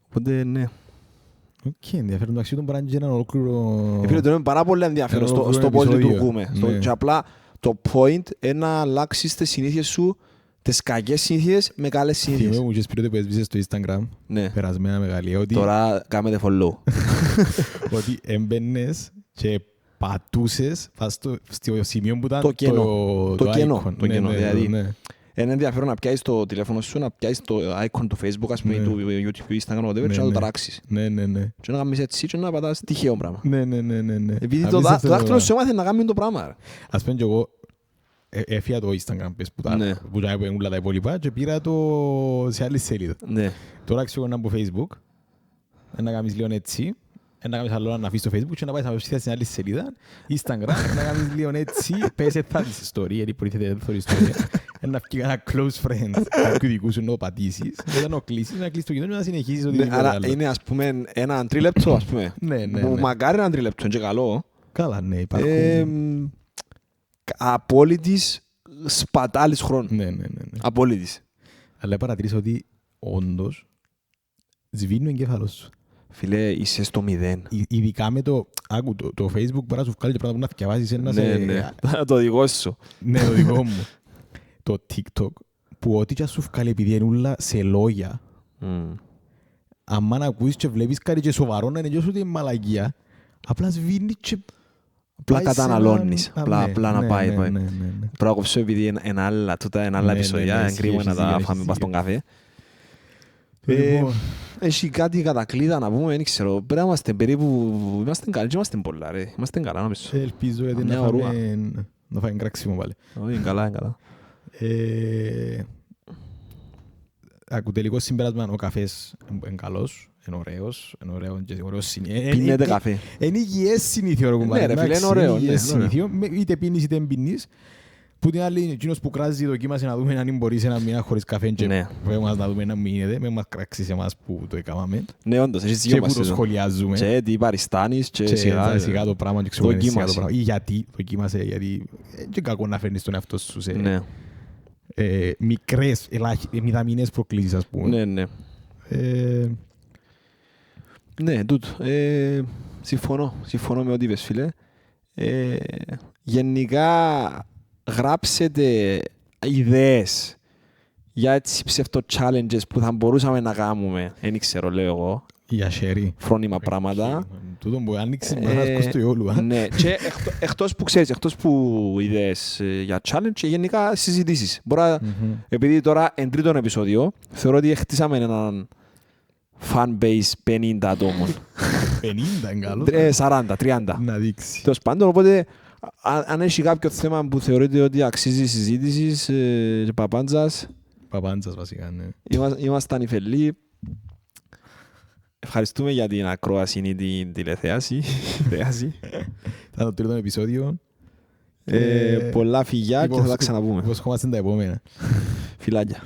Οπότε ναι. Οκ, ενδιαφέρον. Το αξίδι μπορεί να είναι ένα ολόκληρο... Επειδή το είναι πάρα πολύ ενδιαφέρον Ένα στο πώς επεισόδιο. λειτουργούμε. Ναι. Και απλά το point είναι να αλλάξεις τις συνήθειες σου, τις κακές συνήθειες με καλές συνήθειες. Θυμάμαι μου και σπίτι που έσβησες στο Instagram, Ναι. περασμένα μεγαλεία, ότι Τώρα κάνετε follow. έμπαινες και πατούσες στο σημείο που ήταν Το κενό. Το κενό. icon. Το κενό. Ναι, Δηλαδή, ναι. είναι ενδιαφέρον να πιάσεις το τηλέφωνο σου, να πιάσεις το icon του Facebook, ας πούμε, Ναι. του YouTube, του Instagram, whatever, Ναι, και να το ναι. ταράξεις. Ναι. Και να κάνεις έτσι και να πατάς τυχαίο πράγμα. Ναι. Επειδή το Απίστευτο δάχτυλο σου πράγμα. έμαθε να κάνει το πράγμα. ρε. Ας πούμε και εγώ έφυγα το Instagram πες, Ναι. που τα έπαιρνε όλα τα υπόλοιπα και πήρα το σε άλλη σελίδα. Ναι. Τώρα ξέρω να μπω Facebook, να κάνεις λίγο έτσι, να κάνεις άλλο να αφήσεις το Facebook και να πάεις να απευθυνθείς στην άλλη σελίδα, Instagram, να κάνεις λίγο έτσι, πες θα δεις story, γιατί υποτίθεται δεν θωρείς ιστορία, να βγει ένα close friend, κάποιου δικού σου να το πατήσεις, μετά να κλείσεις, να κλείσεις το κοινό και να συνεχίσεις Ναι, οτιδήποτε άρα άλλο. είναι ας πούμε ένα τρίλεπτο, ας πούμε. Ναι. Που μακάρι ένα τρίλεπτο, είναι και καλό. Καλά, ναι, υπάρχουν. Απόλυτης σπατάλης χρόνου. Ναι. Απόλυτης. Αλλά παρατηρήσα ότι όντως σβήνει ο εγκέφαλος σου. Φίλε, είσαι στο 0. Ειδικά με το Facebook μπορεί να σου βγάλει και πράγματα που να θυκευάσεις ένα Ναι. Το δικό σου. Ναι, το δικό μου. Το TikTok, που ό,τι και σου βγάλει επειδή είναι όλα σε λόγια, άμα να ακούσεις και βλέπεις κάτι και σοβαρό να είναι και όσο ότι είναι μαλακία, απλά σβήνει και Απλά πάει σε καταναλώνεις. έναν- Α, Απλά ναι, να πάει. ναι, πάει. ναι. Πρέπει να κόψω επειδή είναι άλλα Ναι, επεισόδια. ναι, Είναι κρίμα έχεις να τα δίκιο, φάμε έχεις πας στον δίκιο. καφέ. Λοιπόν, Έχει κάτι κατακλείδα να πούμε, δεν ξέρω. Πρέπει να είμαστε περίπου... Είμαστε καλοί και είμαστε πολλά ρε. Είμαστε καλά νομίζω. ελπίζω γιατί Μια να ωρούα. φάμε κράξιμο πάλι. Όχι, είναι καλά, είναι καλά. Ακού τελικό συμπέρασμα, ο καφές είναι καλός, είναι ωραίος, είναι ωραίος συνήθιο. Πίνετε καφέ. Είναι υγιές συνήθιο ρε κουμπάρε. Ναι, ρε φίλε, είναι Εντάξει, ωραίο, υγιές ναι, είναι συνήθιο, είτε πίνεις είτε δεν πίνεις. Που την άλλη, εκείνος που κράζει δοκίμασε να δούμε αν μπορείς ένα μήνα χωρίς καφέ και Ναι. πρέπει μας να δούμε να μην είναι, με μας κράξεις εμάς που το έκαναμε Ναι, όντως, έχεις και δίκιο που μας το εδώ. σχολιάζουμε Και τι παριστάνεις και και σιγά. σιγά το πράγμα και ξέρουμε σιγά το Δοκίμασε. πράγμα. Ή γιατί δοκίμασε, γιατί είναι κακό να φέρνεις τον εαυτό σου σε Ναι, μικρές, μηδαμινές προκλήσεις ας πούμε. ναι. Ε, Ναι, τούτο. Συμφωνώ με ό,τι είπες, φίλε. Γενικά, γράψετε ιδέες για έτσι ψευτο-challenges που θα μπορούσαμε να κάνουμε. Δεν ξέρω, λέω εγώ. Για σέρι. Φρόνιμα πράγματα. Τούτο που άνοιξε με ένα σκοστό ιόλου. Ναι, και εκτός που ξέρεις, εκτός που ιδέες για challenge, γενικά συζητήσεις. Επειδή τώρα εν τρίτον επεισόδιο, θεωρώ ότι χτίσαμε έναν fan base 50 ατόμων. 50 είναι καλό. 40, 30. Να δείξει. Τέλος πάντων, οπότε αν έχει κάποιο θέμα που θεωρείτε ότι αξίζει συζήτησης και παπάντζας, Παπάντζας βασικά, ναι. ήμασταν οι φελοί. Ευχαριστούμε για την ακρόαση ή την τηλεθέαση. Ήταν το τρίτο επεισόδιο. Πολλά φιλιά και θα τα ξαναπούμε. Υποσχόμαστε τα επόμενα. Φιλάκια.